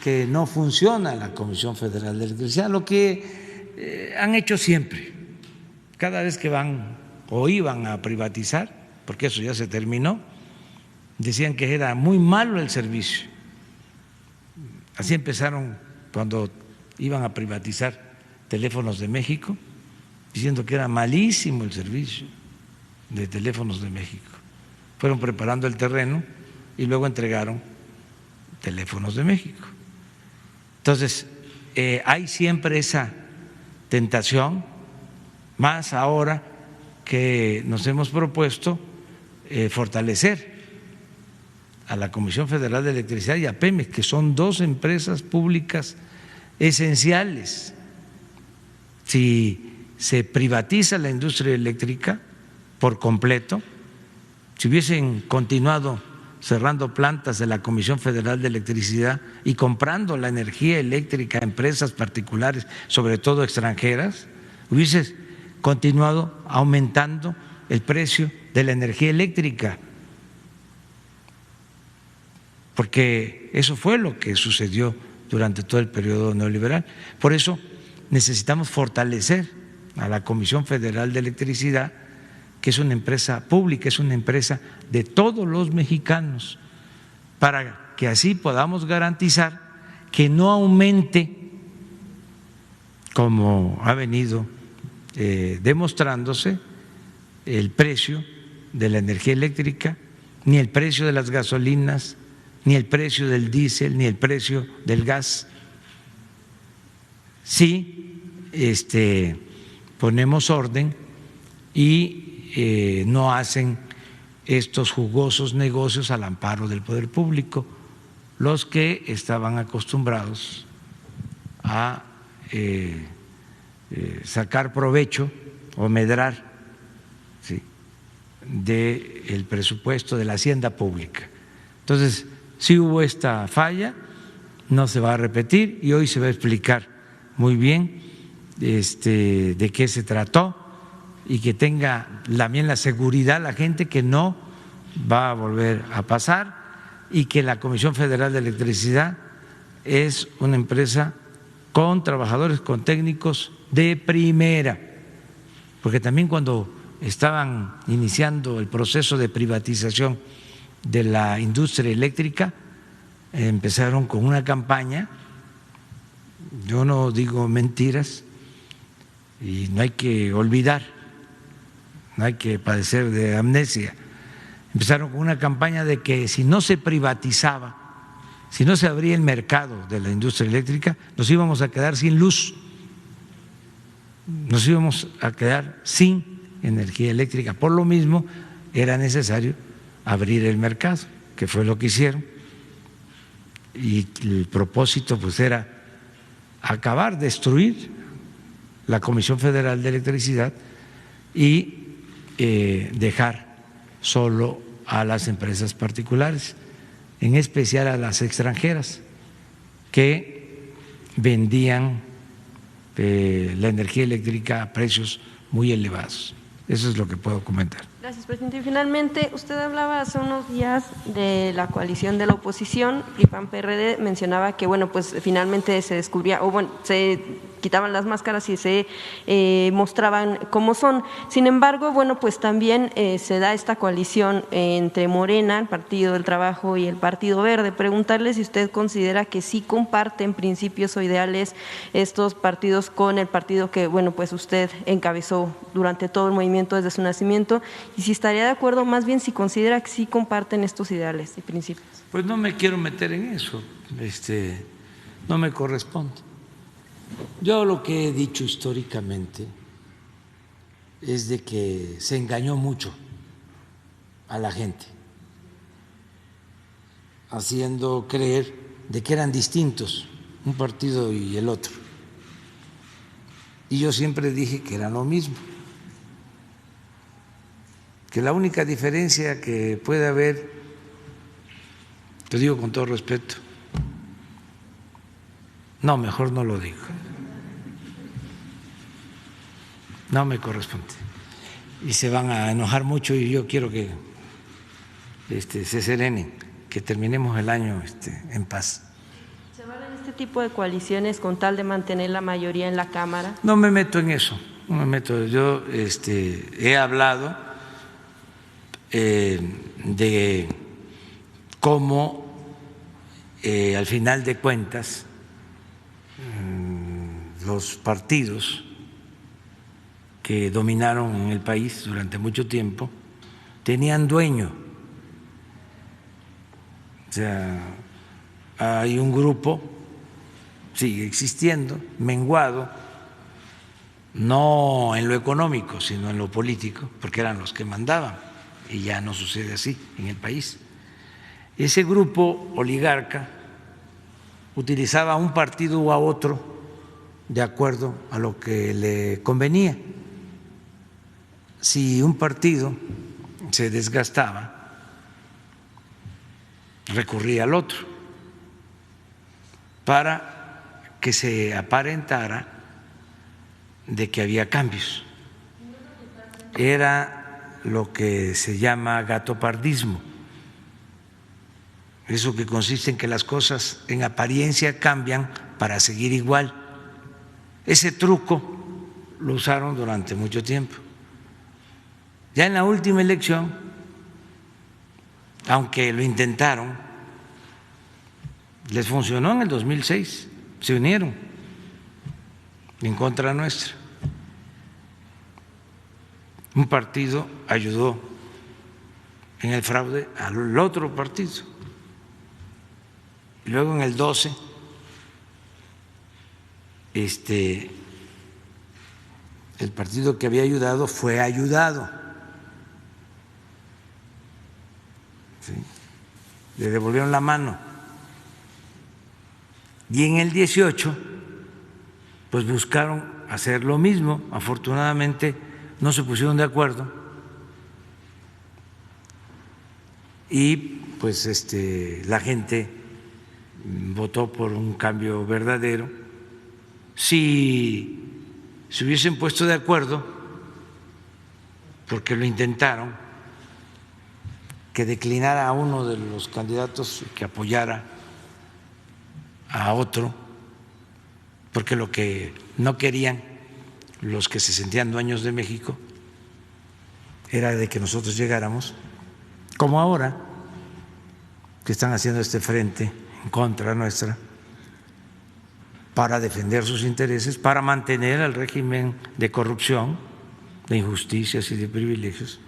que no funciona la Comisión Federal de Electricidad, lo que han hecho siempre, cada vez que van o iban a privatizar, porque eso ya se terminó, decían que era muy malo el servicio. Así empezaron cuando iban a privatizar Teléfonos de México, diciendo que era malísimo el servicio de Teléfonos de México. Fueron preparando el terreno y luego entregaron Teléfonos de México. Entonces, hay siempre esa tentación, más ahora que nos hemos propuesto fortalecer a la Comisión Federal de Electricidad y a Pemex, que son 2 empresas públicas esenciales. Si se privatiza la industria eléctrica por completo, si hubiesen continuado cerrando plantas de la Comisión Federal de Electricidad y comprando la energía eléctrica a empresas particulares, sobre todo extranjeras, hubiese continuado aumentando el precio de la energía eléctrica, porque eso fue lo que sucedió durante todo el periodo neoliberal. Por eso necesitamos fortalecer a la Comisión Federal de Electricidad, que es una empresa pública, es una empresa de todos los mexicanos, para que así podamos garantizar que no aumente, como ha venido demostrándose, el precio de la energía eléctrica, ni el precio de las gasolinas, ni el precio del diésel, ni el precio del gas. Sí, ponemos orden y no hacen estos jugosos negocios al amparo del poder público, los que estaban acostumbrados a sacar provecho o medrar, ¿sí?, del presupuesto de la hacienda pública. Entonces, sí hubo esta falla, no se va a repetir y hoy se va a explicar muy bien de qué se trató y que tenga también la seguridad la gente que no va a volver a pasar y que la Comisión Federal de Electricidad es una empresa con trabajadores, con técnicos de primera, porque también cuando estaban iniciando el proceso de privatización de la industria eléctrica, empezaron con una campaña, yo no digo mentiras y no hay que olvidar, no hay que padecer de amnesia, empezaron con una campaña de que si no se privatizaba, si no se abría el mercado de la industria eléctrica, nos íbamos a quedar sin luz, nos íbamos a quedar sin energía eléctrica. Por lo mismo, era necesario abrir el mercado, que fue lo que hicieron, y el propósito pues era acabar, destruir la Comisión Federal de Electricidad y dejar solo a las empresas particulares, en especial a las extranjeras que vendían la energía eléctrica a precios muy elevados. Eso es lo que puedo comentar. Gracias, presidente. Y finalmente, usted hablaba hace unos días de la coalición de la oposición, PRI-PAN-PRD, mencionaba que, bueno, pues finalmente se descubría, o bueno, se quitaban las máscaras y se mostraban cómo son. Sin embargo, bueno, pues también se da esta coalición entre Morena, el Partido del Trabajo, y el Partido Verde. Preguntarle si usted considera que sí comparten principios o ideales estos partidos con el partido que, bueno, pues usted encabezó durante todo el movimiento desde su nacimiento, y si estaría de acuerdo, más bien si considera que sí comparten estos ideales y principios. Pues no me quiero meter en eso, no me corresponde. Yo lo que he dicho históricamente es de que se engañó mucho a la gente, haciendo creer de que eran distintos un partido y el otro. Y yo siempre dije que eran lo mismo, que la única diferencia que puede haber, te digo con todo respeto, no, mejor no lo digo, no me corresponde y se van a enojar mucho y yo quiero que se serenen, que terminemos el año en paz. ¿Se valen este tipo de coaliciones con tal de mantener la mayoría en la Cámara? No me meto en eso, no me meto. Yo he hablado de cómo al final de cuentas los partidos que dominaron en el país durante mucho tiempo tenían dueño. O sea, hay un grupo, sigue existiendo, menguado, no en lo económico, sino en lo político, porque eran los que mandaban, y ya no sucede así en el país. Ese grupo oligarca utilizaba a un partido u a otro de acuerdo a lo que le convenía. Si un partido se desgastaba, recurría al otro para que se aparentara de que había cambios. Era lo que se llama gatopardismo. Eso que consiste en que las cosas en apariencia cambian para seguir igual. Ese truco lo usaron durante mucho tiempo. Ya en la última elección, aunque lo intentaron, les funcionó en el 2006, se unieron en contra nuestra. Un partido ayudó en el fraude al otro partido. Y luego en el 12 el partido que había ayudado fue ayudado. ¿Sí? Le devolvieron la mano. Y en el 18, pues buscaron hacer lo mismo. Afortunadamente no se pusieron de acuerdo y pues la gente votó por un cambio verdadero. Si se hubiesen puesto de acuerdo, porque lo intentaron, que declinara a uno de los candidatos y que apoyara a otro, porque lo que no querían los que se sentían dueños de México era de que nosotros llegáramos, como ahora, que están haciendo este frente en contra nuestra para defender sus intereses, para mantener el régimen de corrupción, de injusticias y de privilegios.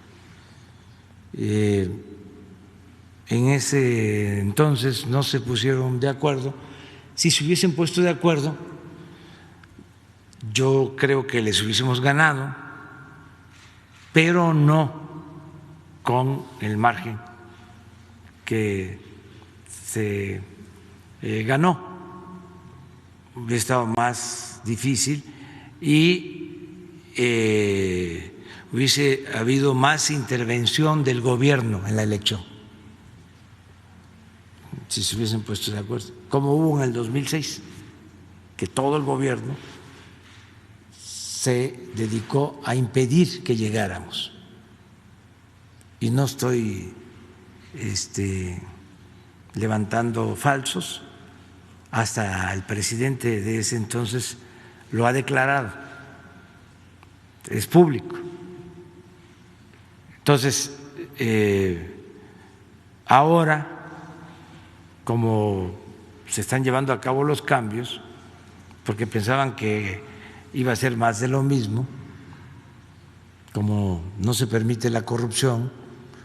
En ese entonces no se pusieron de acuerdo. Si se hubiesen puesto de acuerdo, yo creo que les hubiésemos ganado, pero no con el margen que se ganó. Hubiera estado más difícil y hubiese habido más intervención del gobierno en la elección, si se hubiesen puesto de acuerdo, como hubo en el 2006, que todo el gobierno se dedicó a impedir que llegáramos. Y no estoy levantando falsos, hasta el presidente de ese entonces lo ha declarado, es público. Entonces, ahora, como se están llevando a cabo los cambios, porque pensaban que iba a ser más de lo mismo, como no se permite la corrupción,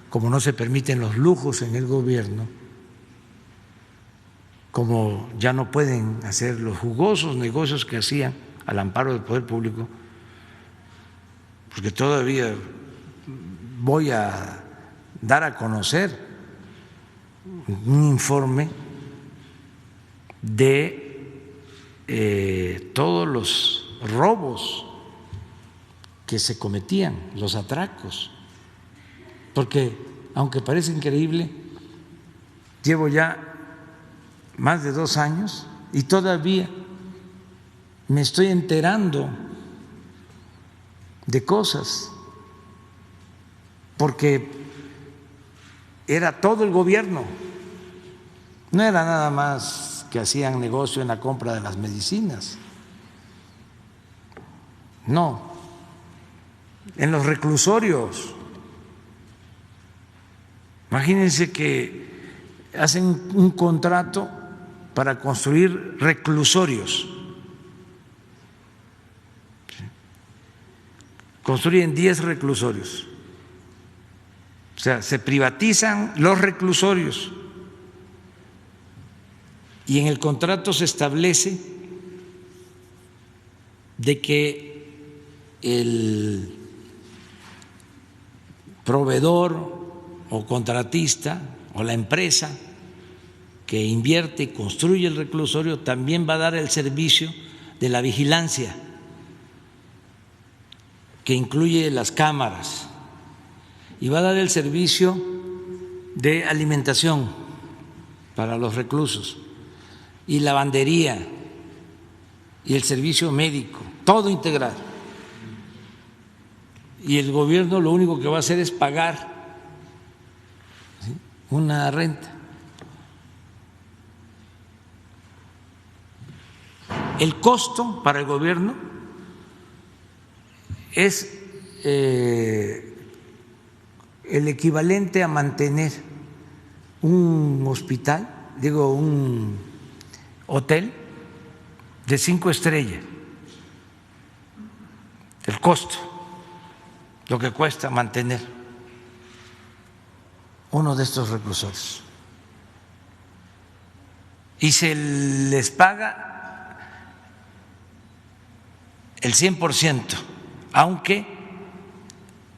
como no se permiten los lujos en el gobierno, como ya no pueden hacer los jugosos negocios que hacían al amparo del poder público, porque todavía voy a dar a conocer un informe de todos los robos que se cometían, los atracos, porque aunque parece increíble, llevo ya más de 2 años y todavía me estoy enterando de cosas, porque era todo el gobierno, no era nada más que hacían negocio en la compra de las medicinas, no, en los reclusorios. Imagínense que hacen un contrato para construir reclusorios, construyen 10 reclusorios, o sea, se privatizan los reclusorios y en el contrato se establece de que el proveedor o contratista o la empresa que invierte y construye el reclusorio también va a dar el servicio de la vigilancia, que incluye las cámaras, y va a dar el servicio de alimentación para los reclusos, y lavandería, y el servicio médico, todo integral. Y el gobierno lo único que va a hacer es pagar una renta. El costo para el gobierno es el equivalente a mantener un hospital, un hotel de 5 estrellas, el costo, lo que cuesta mantener uno de estos reclusorios. Y se les paga el 100% aunque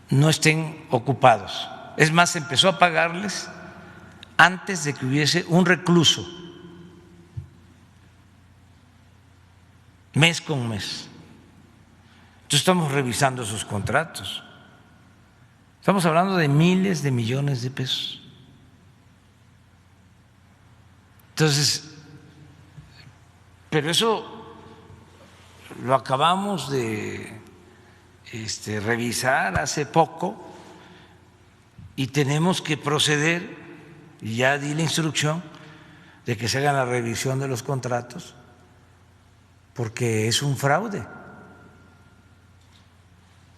no estén ocupados. Es más, empezó a pagarles antes de que hubiese un recluso, mes con mes. Entonces estamos revisando esos contratos. Estamos hablando de miles de millones de pesos. Entonces, pero eso lo acabamos de revisar hace poco y tenemos que proceder, y ya di la instrucción de que se haga la revisión de los contratos, porque es un fraude.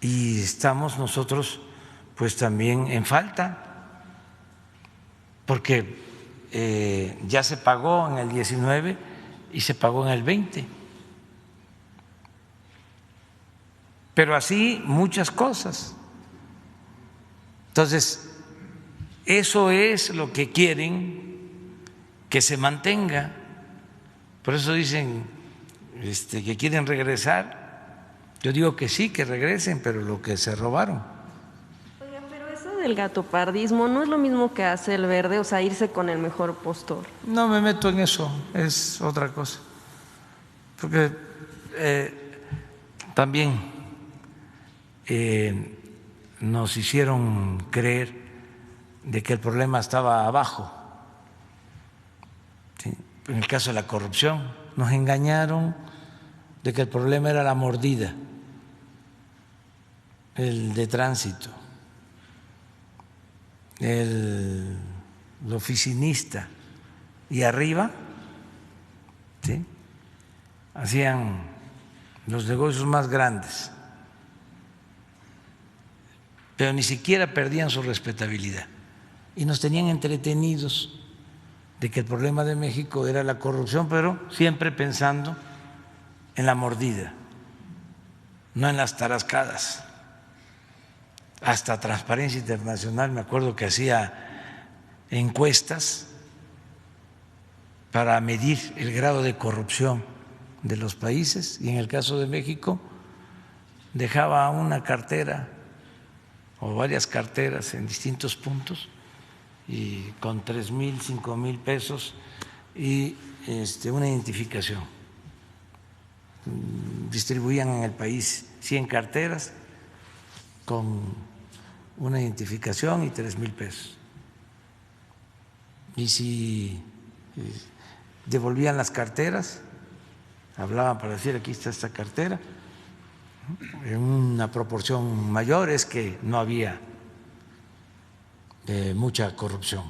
Y estamos nosotros pues también en falta, porque ya se pagó en el 19 y se pagó en el 20. Pero así muchas cosas. Entonces, eso es lo que quieren que se mantenga. Por eso dicen que quieren regresar. Yo digo que sí, que regresen, pero lo que se robaron. Oiga, pero eso del gatopardismo no es lo mismo que hace el Verde, o sea, irse con el mejor postor. No me meto en eso, es otra cosa. Porque también nos hicieron creer de que el problema estaba abajo. ¿Sí? En el caso de la corrupción, nos engañaron de que el problema era la mordida, el de tránsito, el oficinista, y arriba, ¿sí?, hacían los negocios más grandes, pero ni siquiera perdían su respetabilidad y nos tenían entretenidos de que el problema de México era la corrupción, pero siempre pensando en la mordida, no en las tarascadas. Hasta Transparencia Internacional, me acuerdo que hacía encuestas para medir el grado de corrupción de los países, y en el caso de México dejaba una cartera o varias carteras en distintos puntos y con 3,000, 5,000 pesos y una identificación. Distribuían en el país 100 carteras con una identificación y 3,000 pesos. Y si devolvían las carteras, hablaban para decir aquí está esta cartera, en una proporción mayor es que no había mucha corrupción.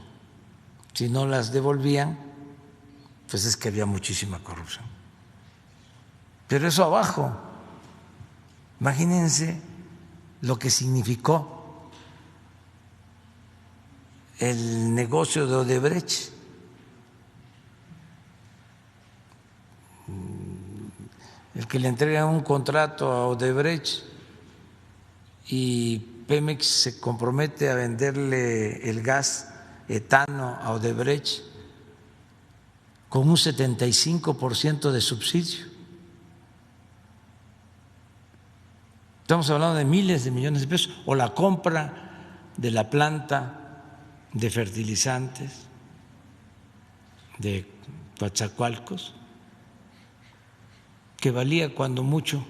Si no las devolvían, pues es que había muchísima corrupción. Pero eso abajo, imagínense lo que significó el negocio de Odebrecht. El que le entrega un contrato a Odebrecht y Pemex se compromete a venderle el gas etano a Odebrecht con un 75% de subsidio. Estamos hablando de miles de millones de pesos, o la compra de la planta de fertilizantes de Coatzacoalcos, que valía cuando mucho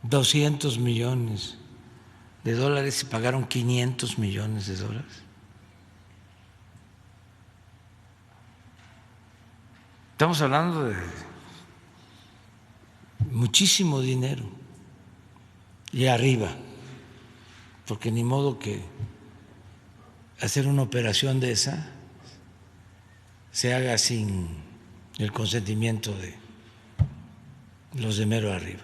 200 millones de dólares y pagaron 500 millones de dólares. Estamos hablando de muchísimo dinero y arriba, porque ni modo que hacer una operación de esa se haga sin el consentimiento de los de mero arriba.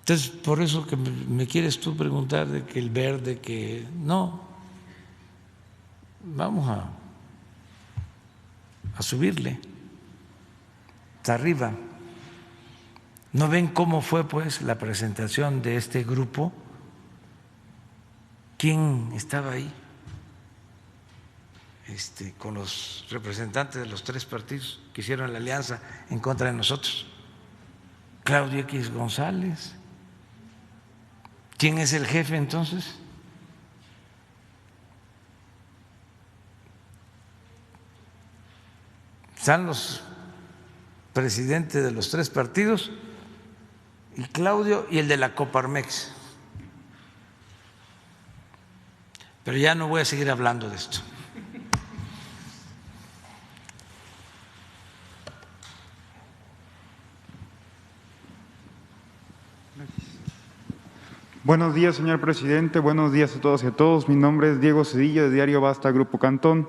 Entonces, por eso que me quieres tú preguntar de que el Verde, que no, vamos a subirle hasta arriba. ¿No ven cómo fue pues la presentación de este grupo? ¿Quién estaba ahí? con los representantes de los 3 partidos que hicieron la alianza en contra de nosotros. Claudio X González. ¿Quién es el jefe entonces? Están los presidentes de los 3 partidos y Claudio y el de la Coparmex. Pero ya no voy a seguir hablando de esto. Buenos días, señor presidente. Buenos días a todos y a todos. Mi nombre es Diego Cedillo, de Diario Basta, Grupo Cantón.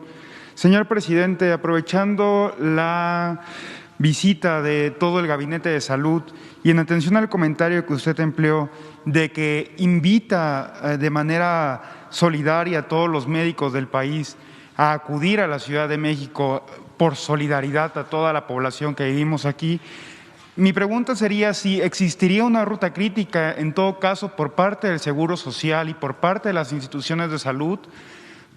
Señor presidente, aprovechando la visita de todo el Gabinete de Salud y en atención al comentario que usted empleó de que invita de manera solidaria a todos los médicos del país a acudir a la Ciudad de México por solidaridad a toda la población que vivimos aquí, mi pregunta sería si existiría una ruta crítica, en todo caso, por parte del Seguro Social y por parte de las instituciones de salud,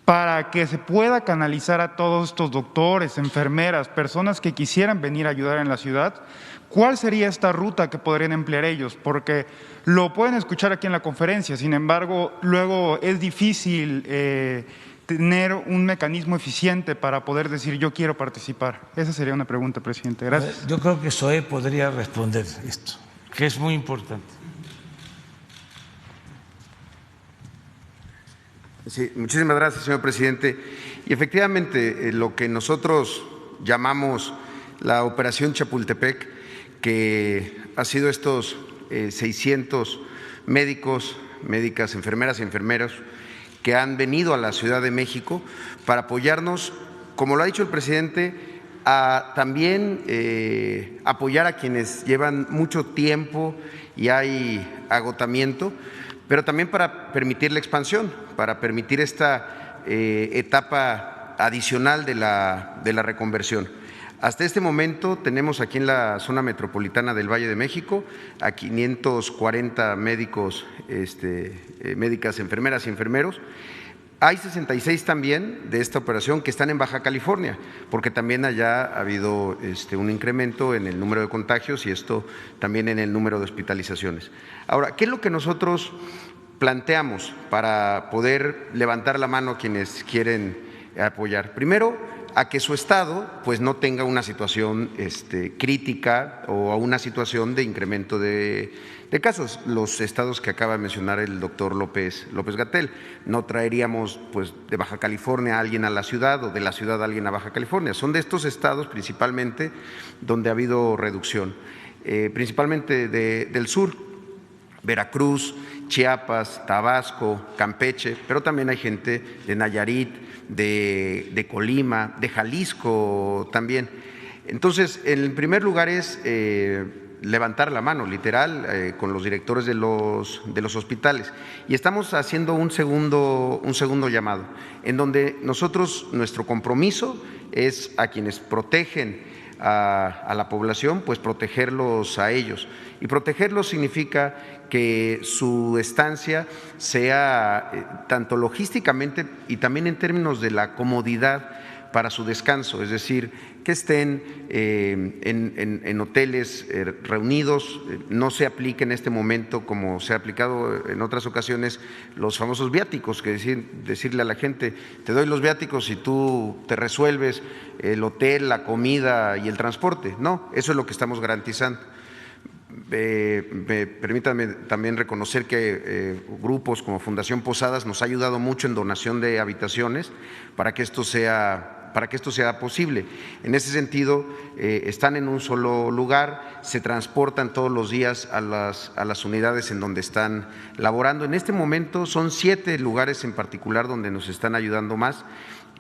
para que se pueda canalizar a todos estos doctores, enfermeras, personas que quisieran venir a ayudar en la ciudad. ¿Cuál sería esta ruta que podrían emplear ellos? Porque lo pueden escuchar aquí en la conferencia, sin embargo, luego es difícil tener un mecanismo eficiente para poder decir yo quiero participar. Esa sería una pregunta, presidente. Gracias. Yo creo que Zoé podría responder esto, que es muy importante. Sí, muchísimas gracias, señor presidente. Y efectivamente, lo que nosotros llamamos la Operación Chapultepec, que ha sido estos 600 médicos, médicas, enfermeras y enfermeros que han venido a la Ciudad de México para apoyarnos, como lo ha dicho el presidente, a también apoyar a quienes llevan mucho tiempo y hay agotamiento, pero también para permitir la expansión, para permitir esta etapa adicional de la reconversión. Hasta este momento tenemos aquí en la zona metropolitana del Valle de México a 540 médicos, médicas, enfermeras y enfermeros. Hay 66 también de esta operación que están en Baja California, porque también allá ha habido un incremento en el número de contagios y esto también en el número de hospitalizaciones. Ahora, ¿qué es lo que nosotros planteamos para poder levantar la mano a quienes quieren apoyar? Primero, a que su estado pues no tenga una situación crítica o a una situación de incremento de casos. Los estados que acaba de mencionar el doctor López-Gatell, no traeríamos pues de Baja California a alguien a la ciudad o de la ciudad a alguien a Baja California. Son de estos estados principalmente donde ha habido reducción, principalmente del sur, Veracruz, Chiapas, Tabasco, Campeche, pero también hay gente de Nayarit, de Colima, de Jalisco también. Entonces, en primer lugar es levantar la mano, literal, con los directores de los hospitales. Y estamos haciendo un segundo llamado, en donde nosotros, nuestro compromiso es a quienes protegen a la población, pues protegerlos a ellos. Y protegerlos significa que su estancia sea tanto logísticamente y también en términos de la comodidad para su descanso, es decir, que estén en hoteles reunidos, no se aplique en este momento como se ha aplicado en otras ocasiones los famosos viáticos, que decirle a la gente, te doy los viáticos y tú te resuelves el hotel, la comida y el transporte. No, eso es lo que estamos garantizando. Permítanme también reconocer que grupos como Fundación Posadas nos ha ayudado mucho en donación de habitaciones para que esto sea posible. En ese sentido, están en un solo lugar, se transportan todos los días a las unidades en donde están laborando. En este momento son 7 lugares en particular donde nos están ayudando más.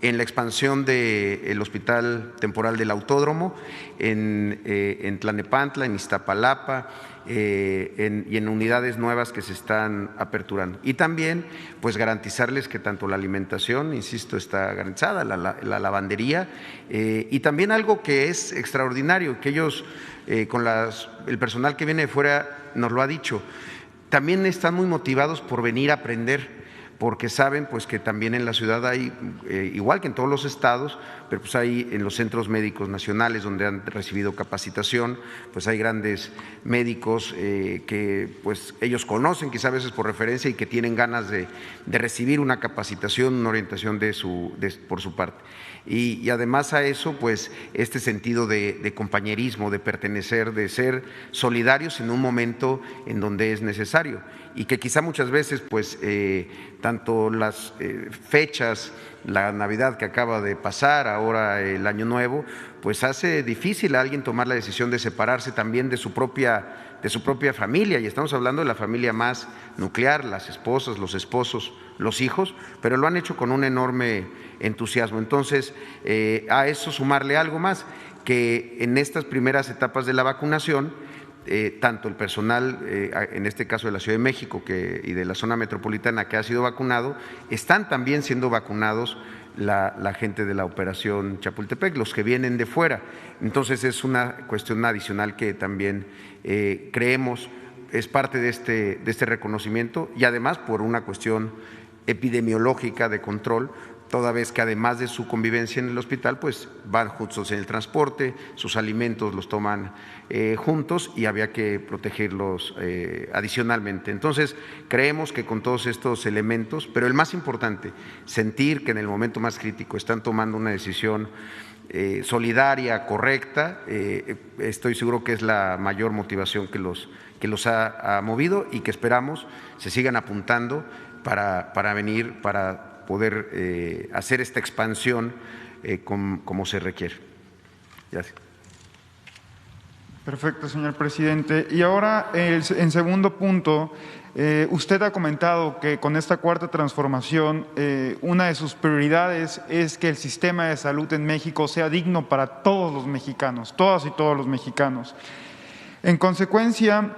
En la expansión del Hospital Temporal del Autódromo, en Tlalnepantla, en Iztapalapa, y en unidades nuevas que se están aperturando. Y también, pues, garantizarles que tanto la alimentación, insisto, está garantizada, la lavandería, y también algo que es extraordinario, que ellos, con el personal que viene de fuera, nos lo ha dicho, también están muy motivados por venir a aprender, porque saben pues que también en la ciudad hay, igual que en todos los estados, pero pues hay en los centros médicos nacionales donde han recibido capacitación, pues hay grandes médicos que pues ellos conocen quizá a veces por referencia y que tienen ganas de recibir una capacitación, una orientación por su parte. Y además a eso, pues este sentido de compañerismo, de pertenecer, de ser solidarios en un momento en donde es necesario y que quizá muchas veces, pues tanto las fechas, la Navidad que acaba de pasar, ahora el Año Nuevo, pues hace difícil a alguien tomar la decisión de separarse también de su propia familia, y estamos hablando de la familia más nuclear, las esposas, los esposos, los hijos, pero lo han hecho con un enorme entusiasmo. Entonces, a eso sumarle algo más, que en estas primeras etapas de la vacunación, tanto el personal, en este caso de la Ciudad de México y de la zona metropolitana que ha sido vacunado, están también siendo vacunados la gente de la operación Chapultepec, los que vienen de fuera. Entonces es una cuestión adicional que también creemos es parte de este reconocimiento, y además por una cuestión epidemiológica de control, toda vez que además de su convivencia en el hospital, pues van juntos en el transporte, sus alimentos los toman juntos y había que protegerlos adicionalmente. Entonces, creemos que con todos estos elementos, pero el más importante, sentir que en el momento más crítico están tomando una decisión solidaria, correcta, estoy seguro que es la mayor motivación que los ha movido y que esperamos se sigan apuntando para venir, para poder hacer esta expansión como se requiere. Gracias. Perfecto, señor presidente. Y ahora, en segundo punto, usted ha comentado que con esta cuarta transformación, una de sus prioridades es que el sistema de salud en México sea digno para todos los mexicanos, todas y todos los mexicanos. En consecuencia,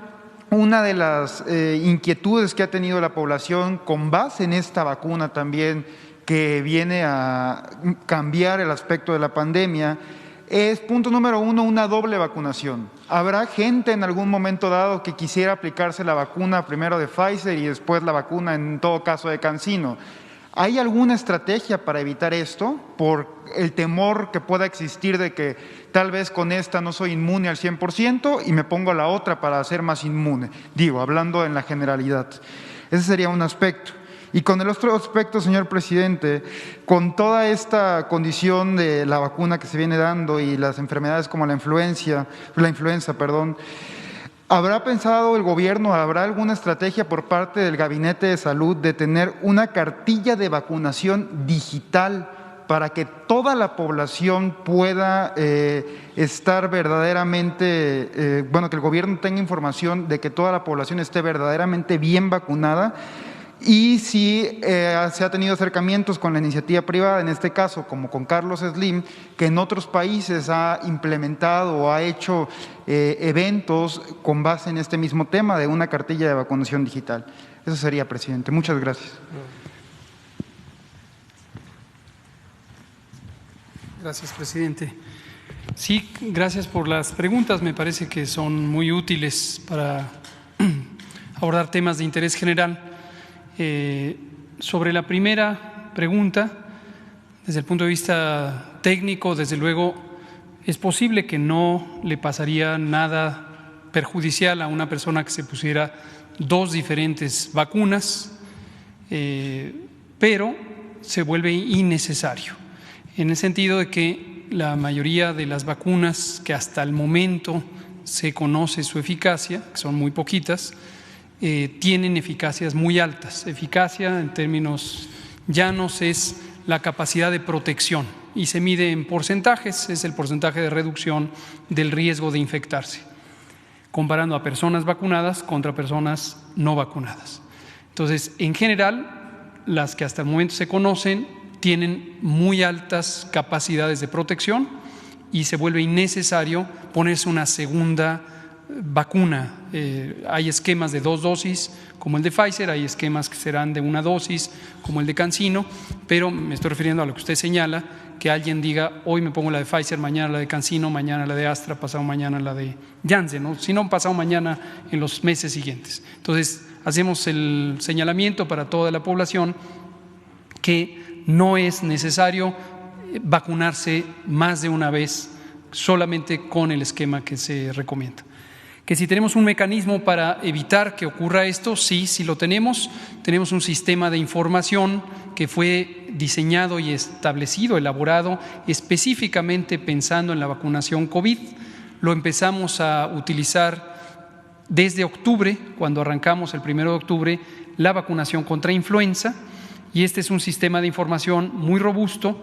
una de las inquietudes que ha tenido la población con base en esta vacuna también, que viene a cambiar el aspecto de la pandemia, es, punto número uno, una doble vacunación. Habrá gente en algún momento dado que quisiera aplicarse la vacuna primero de Pfizer y después la vacuna en todo caso de CanSino. ¿Hay alguna estrategia para evitar esto? Por el temor que pueda existir de que tal vez con esta no soy inmune al 100% y me pongo la otra para ser más inmune. Digo, hablando en la generalidad. Ese sería un aspecto. Y con el otro aspecto, señor presidente, con toda esta condición de la vacuna que se viene dando y las enfermedades como la influenza, ¿habrá pensado el gobierno, habrá alguna estrategia por parte del Gabinete de Salud de tener una cartilla de vacunación digital para que toda la población pueda estar verdaderamente, que el gobierno tenga información de que toda la población esté verdaderamente bien vacunada? Y si se ha tenido acercamientos con la iniciativa privada, en este caso como con Carlos Slim, que en otros países ha implementado o ha hecho eventos con base en este mismo tema de una cartilla de vacunación digital. Eso sería, presidente. Muchas gracias. Gracias, presidente. Sí, gracias por las preguntas. Me parece que son muy útiles para abordar temas de interés general. Sobre la primera pregunta, desde el punto de vista técnico, desde luego, es posible que no le pasaría nada perjudicial a una persona que se pusiera dos diferentes vacunas, pero se vuelve innecesario, en el sentido de que la mayoría de las vacunas que hasta el momento se conoce su eficacia, que son muy poquitas, tienen eficacias muy altas. Eficacia en términos llanos es la capacidad de protección y se mide en porcentajes, es el porcentaje de reducción del riesgo de infectarse, comparando a personas vacunadas contra personas no vacunadas. Entonces, en general, las que hasta el momento se conocen tienen muy altas capacidades de protección y se vuelve innecesario ponerse una segunda vacuna. Hay esquemas de 2 dosis como el de Pfizer, hay esquemas que serán de 1 dosis como el de CanSino, pero me estoy refiriendo a lo que usted señala, que alguien diga hoy me pongo la de Pfizer, mañana la de CanSino, mañana la de Astra, pasado mañana la de Janssen, ¿no? Si no, pasado mañana en los meses siguientes. Entonces hacemos el señalamiento para toda la población que no es necesario vacunarse más de una vez solamente con el esquema que se recomienda. Que si tenemos un mecanismo para evitar que ocurra esto, sí lo tenemos. Tenemos un sistema de información que fue diseñado y establecido, elaborado específicamente pensando en la vacunación COVID. Lo empezamos a utilizar desde octubre, cuando arrancamos el 1 de octubre, la vacunación contra influenza, y este es un sistema de información muy robusto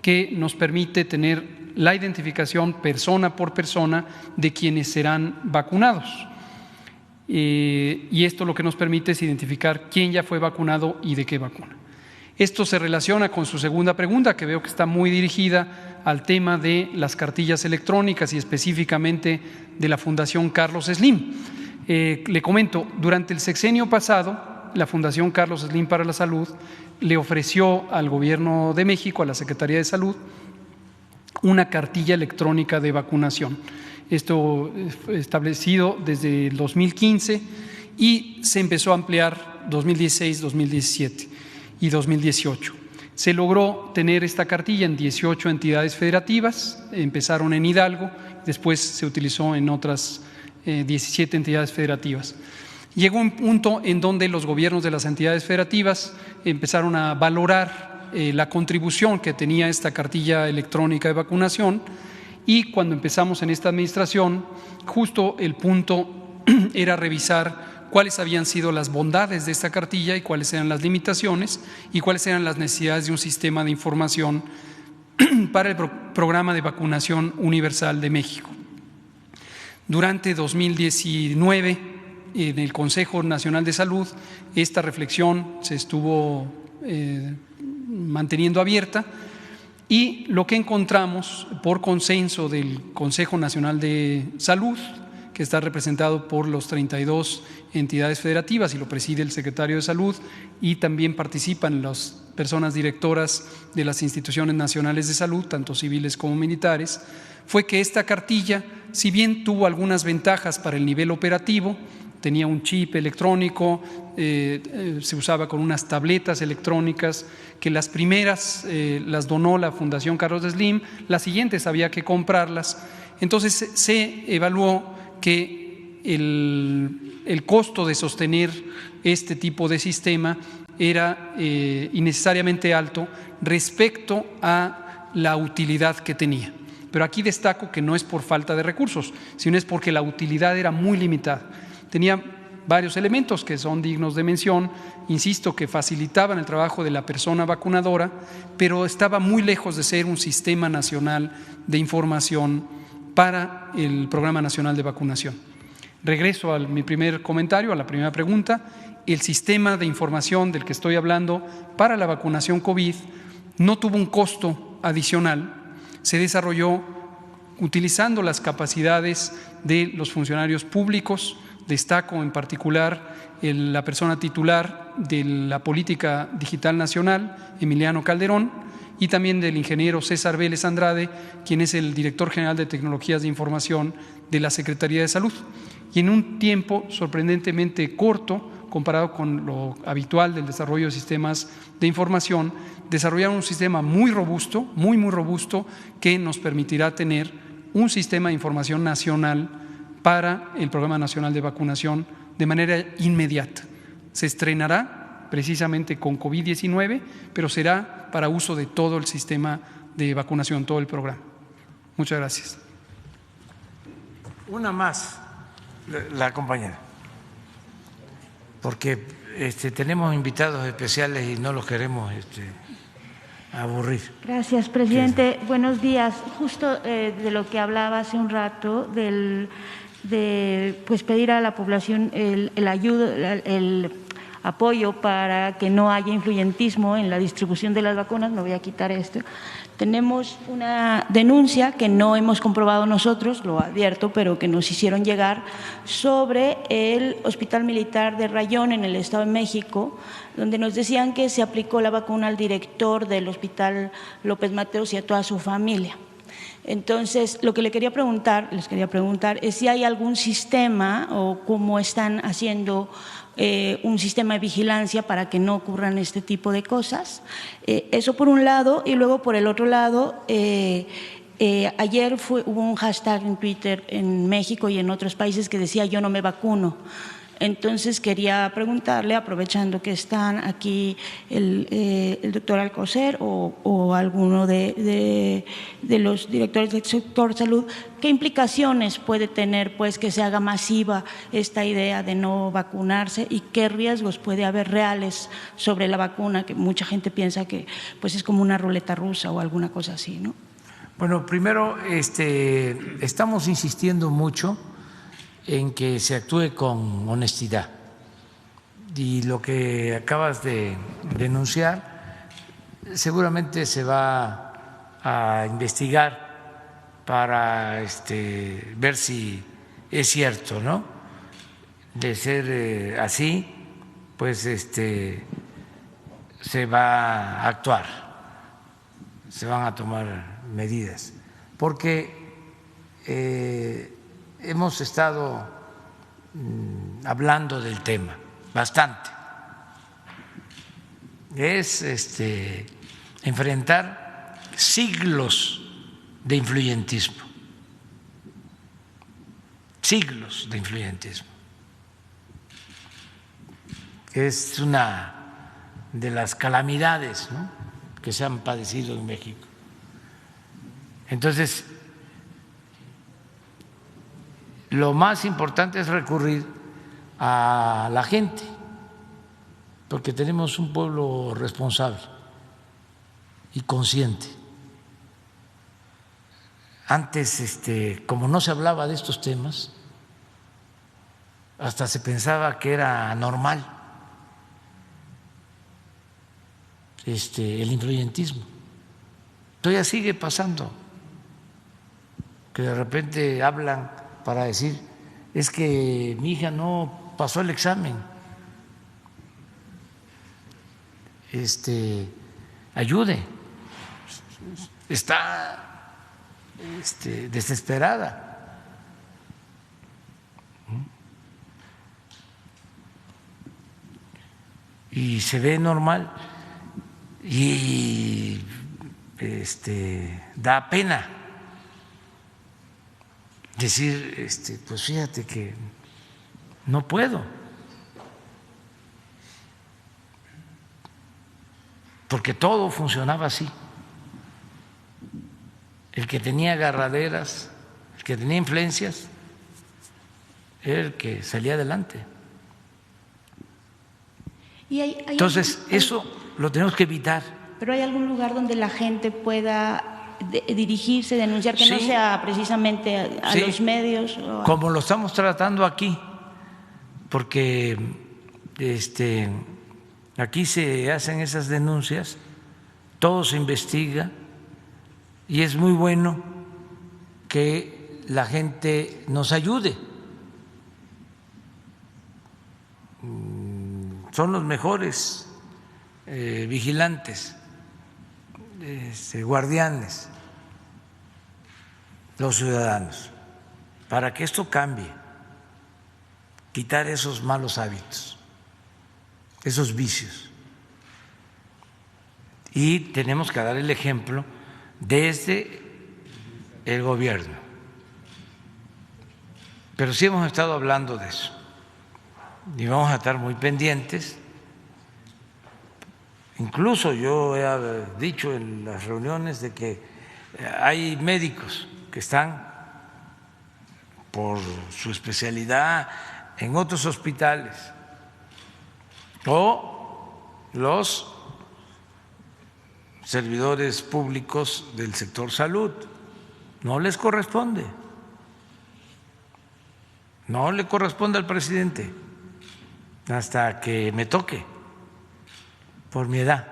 que nos permite tener la identificación persona por persona de quienes serán vacunados. Y esto lo que nos permite es identificar quién ya fue vacunado y de qué vacuna. Esto se relaciona con su segunda pregunta, que veo que está muy dirigida al tema de las cartillas electrónicas y específicamente de la Fundación Carlos Slim. Le comento, durante el sexenio pasado, la Fundación Carlos Slim para la Salud le ofreció al Gobierno de México, a la Secretaría de Salud, una cartilla electrónica de vacunación. Esto fue establecido desde el 2015 y se empezó a ampliar 2016, 2017 y 2018. Se logró tener esta cartilla en 18 entidades federativas, empezaron en Hidalgo, después se utilizó en otras 17 entidades federativas. Llegó un punto en donde los gobiernos de las entidades federativas empezaron a valorar la contribución que tenía esta cartilla electrónica de vacunación, y cuando empezamos en esta administración, justo el punto era revisar cuáles habían sido las bondades de esta cartilla y cuáles eran las limitaciones y cuáles eran las necesidades de un sistema de información para el programa de vacunación universal de México. Durante 2019, en el Consejo Nacional de Salud, esta reflexión se estuvo manteniendo abierta, y lo que encontramos por consenso del Consejo Nacional de Salud, que está representado por los 32 entidades federativas y lo preside el secretario de Salud, y también participan las personas directoras de las instituciones nacionales de salud, tanto civiles como militares, fue que esta cartilla, si bien tuvo algunas ventajas para el nivel operativo, tenía un chip electrónico, se usaba con unas tabletas electrónicas, que las primeras las donó la Fundación Carlos Slim, las siguientes había que comprarlas. Entonces se evaluó que el costo de sostener este tipo de sistema era innecesariamente alto respecto a la utilidad que tenía. Pero aquí destaco que no es por falta de recursos, sino es porque la utilidad era muy limitada. Tenía varios elementos que son dignos de mención, insisto, que facilitaban el trabajo de la persona vacunadora, pero estaba muy lejos de ser un sistema nacional de información para el Programa Nacional de Vacunación. Regreso a mi primer comentario, a la primera pregunta. El sistema de información del que estoy hablando para la vacunación COVID no tuvo un costo adicional, se desarrolló utilizando las capacidades de los funcionarios públicos. Destaco en particular la persona titular de la Política Digital Nacional, Emiliano Calderón, y también del ingeniero César Vélez Andrade, quien es el director general de Tecnologías de Información de la Secretaría de Salud. Y en un tiempo sorprendentemente corto, comparado con lo habitual del desarrollo de sistemas de información, desarrollaron un sistema muy robusto, muy robusto, que nos permitirá tener un sistema de información nacional para el Programa Nacional de Vacunación de manera inmediata. Se estrenará precisamente con COVID-19, pero será para uso de todo el sistema de vacunación, todo el programa. Muchas gracias. Una más, la compañera, porque tenemos invitados especiales y no los queremos aburrir. Gracias, presidente. Buenos días. Justo de lo que hablaba hace un rato, de pues pedir a la población el apoyo para que no haya influyentismo en la distribución de las vacunas. Me voy a quitar esto. Tenemos una denuncia que no hemos comprobado nosotros, lo advierto, pero que nos hicieron llegar sobre el Hospital Militar de Rayón en el Estado de México, donde nos decían que se aplicó la vacuna al director del Hospital López Mateos y a toda su familia. Entonces, lo que les quería preguntar es si hay algún sistema o cómo están haciendo un sistema de vigilancia para que no ocurran este tipo de cosas. Eso por un lado, y luego por el otro lado, ayer hubo un hashtag en Twitter en México y en otros países que decía yo no me vacuno. Entonces quería preguntarle, aprovechando que están aquí el doctor Alcocer o alguno de los directores del sector salud, ¿qué implicaciones puede tener pues que se haga masiva esta idea de no vacunarse y qué riesgos puede haber reales sobre la vacuna, que mucha gente piensa que pues es como una ruleta rusa o alguna cosa así, ¿no? Bueno, primero estamos insistiendo mucho en que se actúe con honestidad. Y lo que acabas de denunciar seguramente se va a investigar para ver si es cierto, ¿no? De ser así, pues se va a actuar, se van a tomar medidas, porque hemos estado hablando del tema bastante. Es enfrentar siglos de influyentismo, siglos de influyentismo. Es una de las calamidades, ¿no?, que se han padecido en México. Entonces, lo más importante es recurrir a la gente, porque tenemos un pueblo responsable y consciente. Antes, como no se hablaba de estos temas, hasta se pensaba que era normal el influyentismo. Todavía sigue pasando que de repente hablan para decir, es que mi hija no pasó el examen, ayude, está desesperada. Y se ve normal y da pena decir, pues fíjate que no puedo, porque todo funcionaba así. El que tenía agarraderas, el que tenía influencias, era el que salía adelante. Entonces, eso lo tenemos que evitar. ¿Pero hay algún lugar donde la gente pueda dirigirse, denunciar, que no sea precisamente a los medios? Como lo estamos tratando aquí, porque aquí se hacen esas denuncias, todo se investiga y es muy bueno que la gente nos ayude. Son los mejores vigilantes, guardianes, los ciudadanos, para que esto cambie, quitar esos malos hábitos, esos vicios. Y tenemos que dar el ejemplo desde el gobierno. Pero sí hemos estado hablando de eso y vamos a estar muy pendientes. Incluso yo he dicho en las reuniones de que hay médicos que están por su especialidad en otros hospitales o los servidores públicos del sector salud. No les corresponde, no le corresponde al presidente hasta que me toque por mi edad,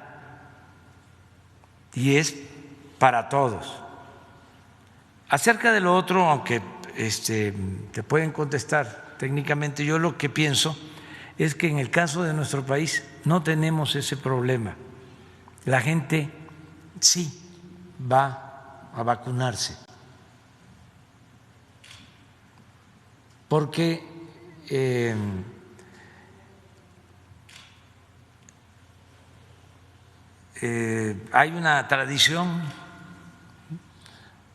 y es para todos. Acerca de lo otro, aunque te pueden contestar técnicamente, yo lo que pienso es que en el caso de nuestro país no tenemos ese problema. La gente sí va a vacunarse, porque hay una tradición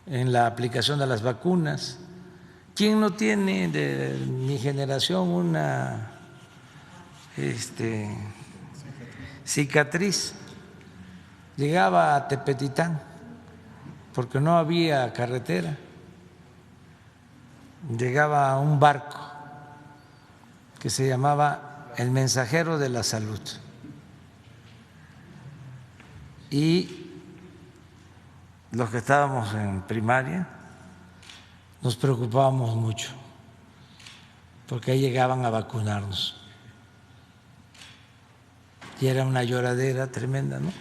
en la aplicación de las vacunas. ¿Quién no tiene de mi generación una cicatriz? Llegaba a Tepetitán porque no había carretera, llegaba a un barco que se llamaba El Mensajero de la Salud y los que estábamos en primaria nos preocupábamos mucho porque ahí llegaban a vacunarnos y era una lloradera tremenda, ¿no?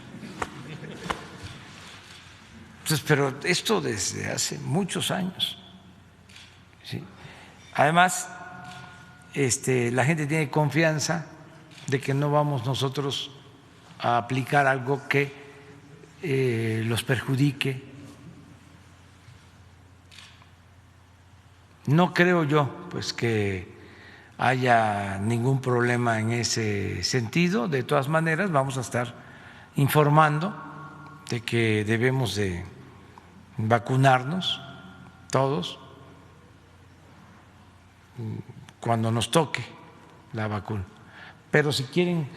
Entonces, pero esto desde hace muchos años, ¿sí? Además, la gente tiene confianza de que no vamos nosotros a aplicar algo que los perjudique. No creo yo pues que haya ningún problema en ese sentido. De todas maneras, vamos a estar informando de que debemos de vacunarnos todos cuando nos toque la vacuna. Pero si quieren,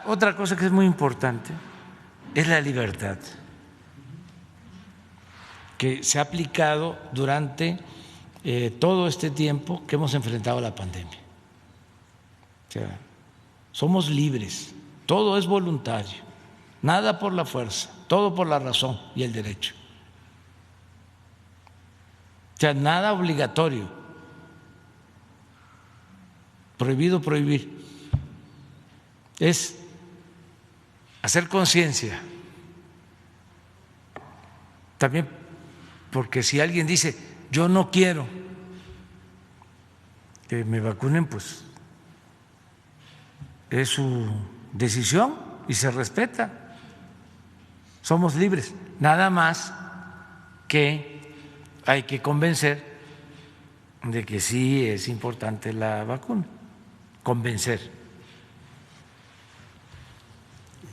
otra cosa que es muy importante es la libertad que se ha aplicado durante todo este tiempo que hemos enfrentado la pandemia. O sea, somos libres, todo es voluntario, nada por la fuerza, todo por la razón y el derecho. O sea, nada obligatorio, prohibido prohibir, es hacer conciencia. También porque si alguien dice, yo no quiero que me vacunen, pues es su decisión y se respeta. Somos libres, nada más que hay que convencer de que sí es importante la vacuna, convencer.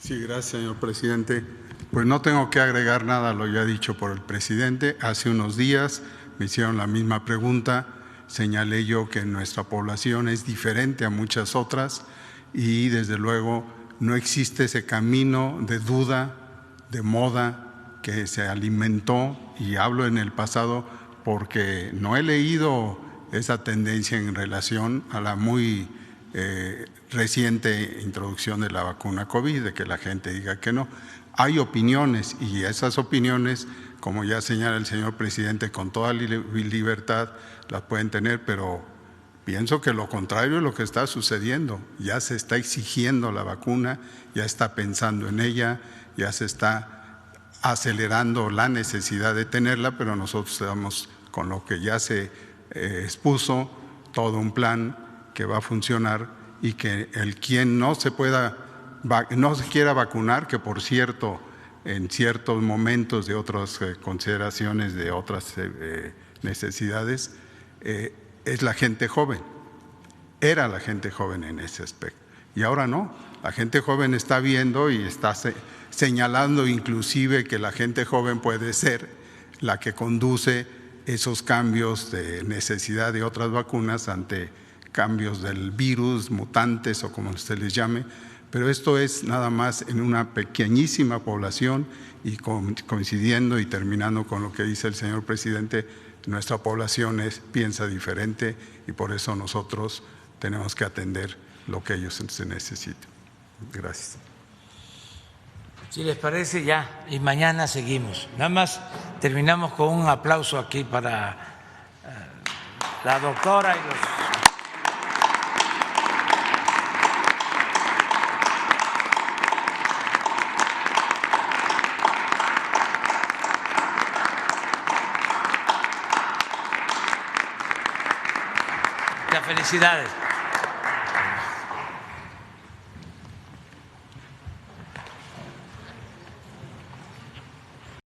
Sí, gracias, señor presidente. Pues no tengo que agregar nada a lo ya dicho por el presidente. Hace unos días me hicieron la misma pregunta, señalé yo que nuestra población es diferente a muchas otras y desde luego no existe ese camino de duda, de moda que se alimentó, y hablo en el pasado porque no he leído esa tendencia en relación a la muy reciente introducción de la vacuna COVID, de que la gente diga que no. Hay opiniones y esas opiniones, como ya señala el señor presidente, con toda libertad las pueden tener, pero pienso que lo contrario es lo que está sucediendo. Ya se está exigiendo la vacuna, ya está pensando en ella, ya se está acelerando la necesidad de tenerla, pero nosotros estamos con lo que ya se expuso, todo un plan que va a funcionar y que el quien no se quiera vacunar, que por cierto, en ciertos momentos de otras consideraciones, de otras necesidades, es la gente joven. Era la gente joven en ese aspecto. Y ahora no. La gente joven está viendo y está señalando inclusive que la gente joven puede ser la que conduce esos cambios de necesidad de otras vacunas ante cambios del virus, mutantes o como usted les llame, pero esto es nada más en una pequeñísima población y coincidiendo y terminando con lo que dice el señor presidente, nuestra población piensa diferente y por eso nosotros tenemos que atender lo que ellos se necesiten. Gracias. Si les parece ya, y mañana seguimos. Nada más terminamos con un aplauso aquí para la doctora y los... Felicidades.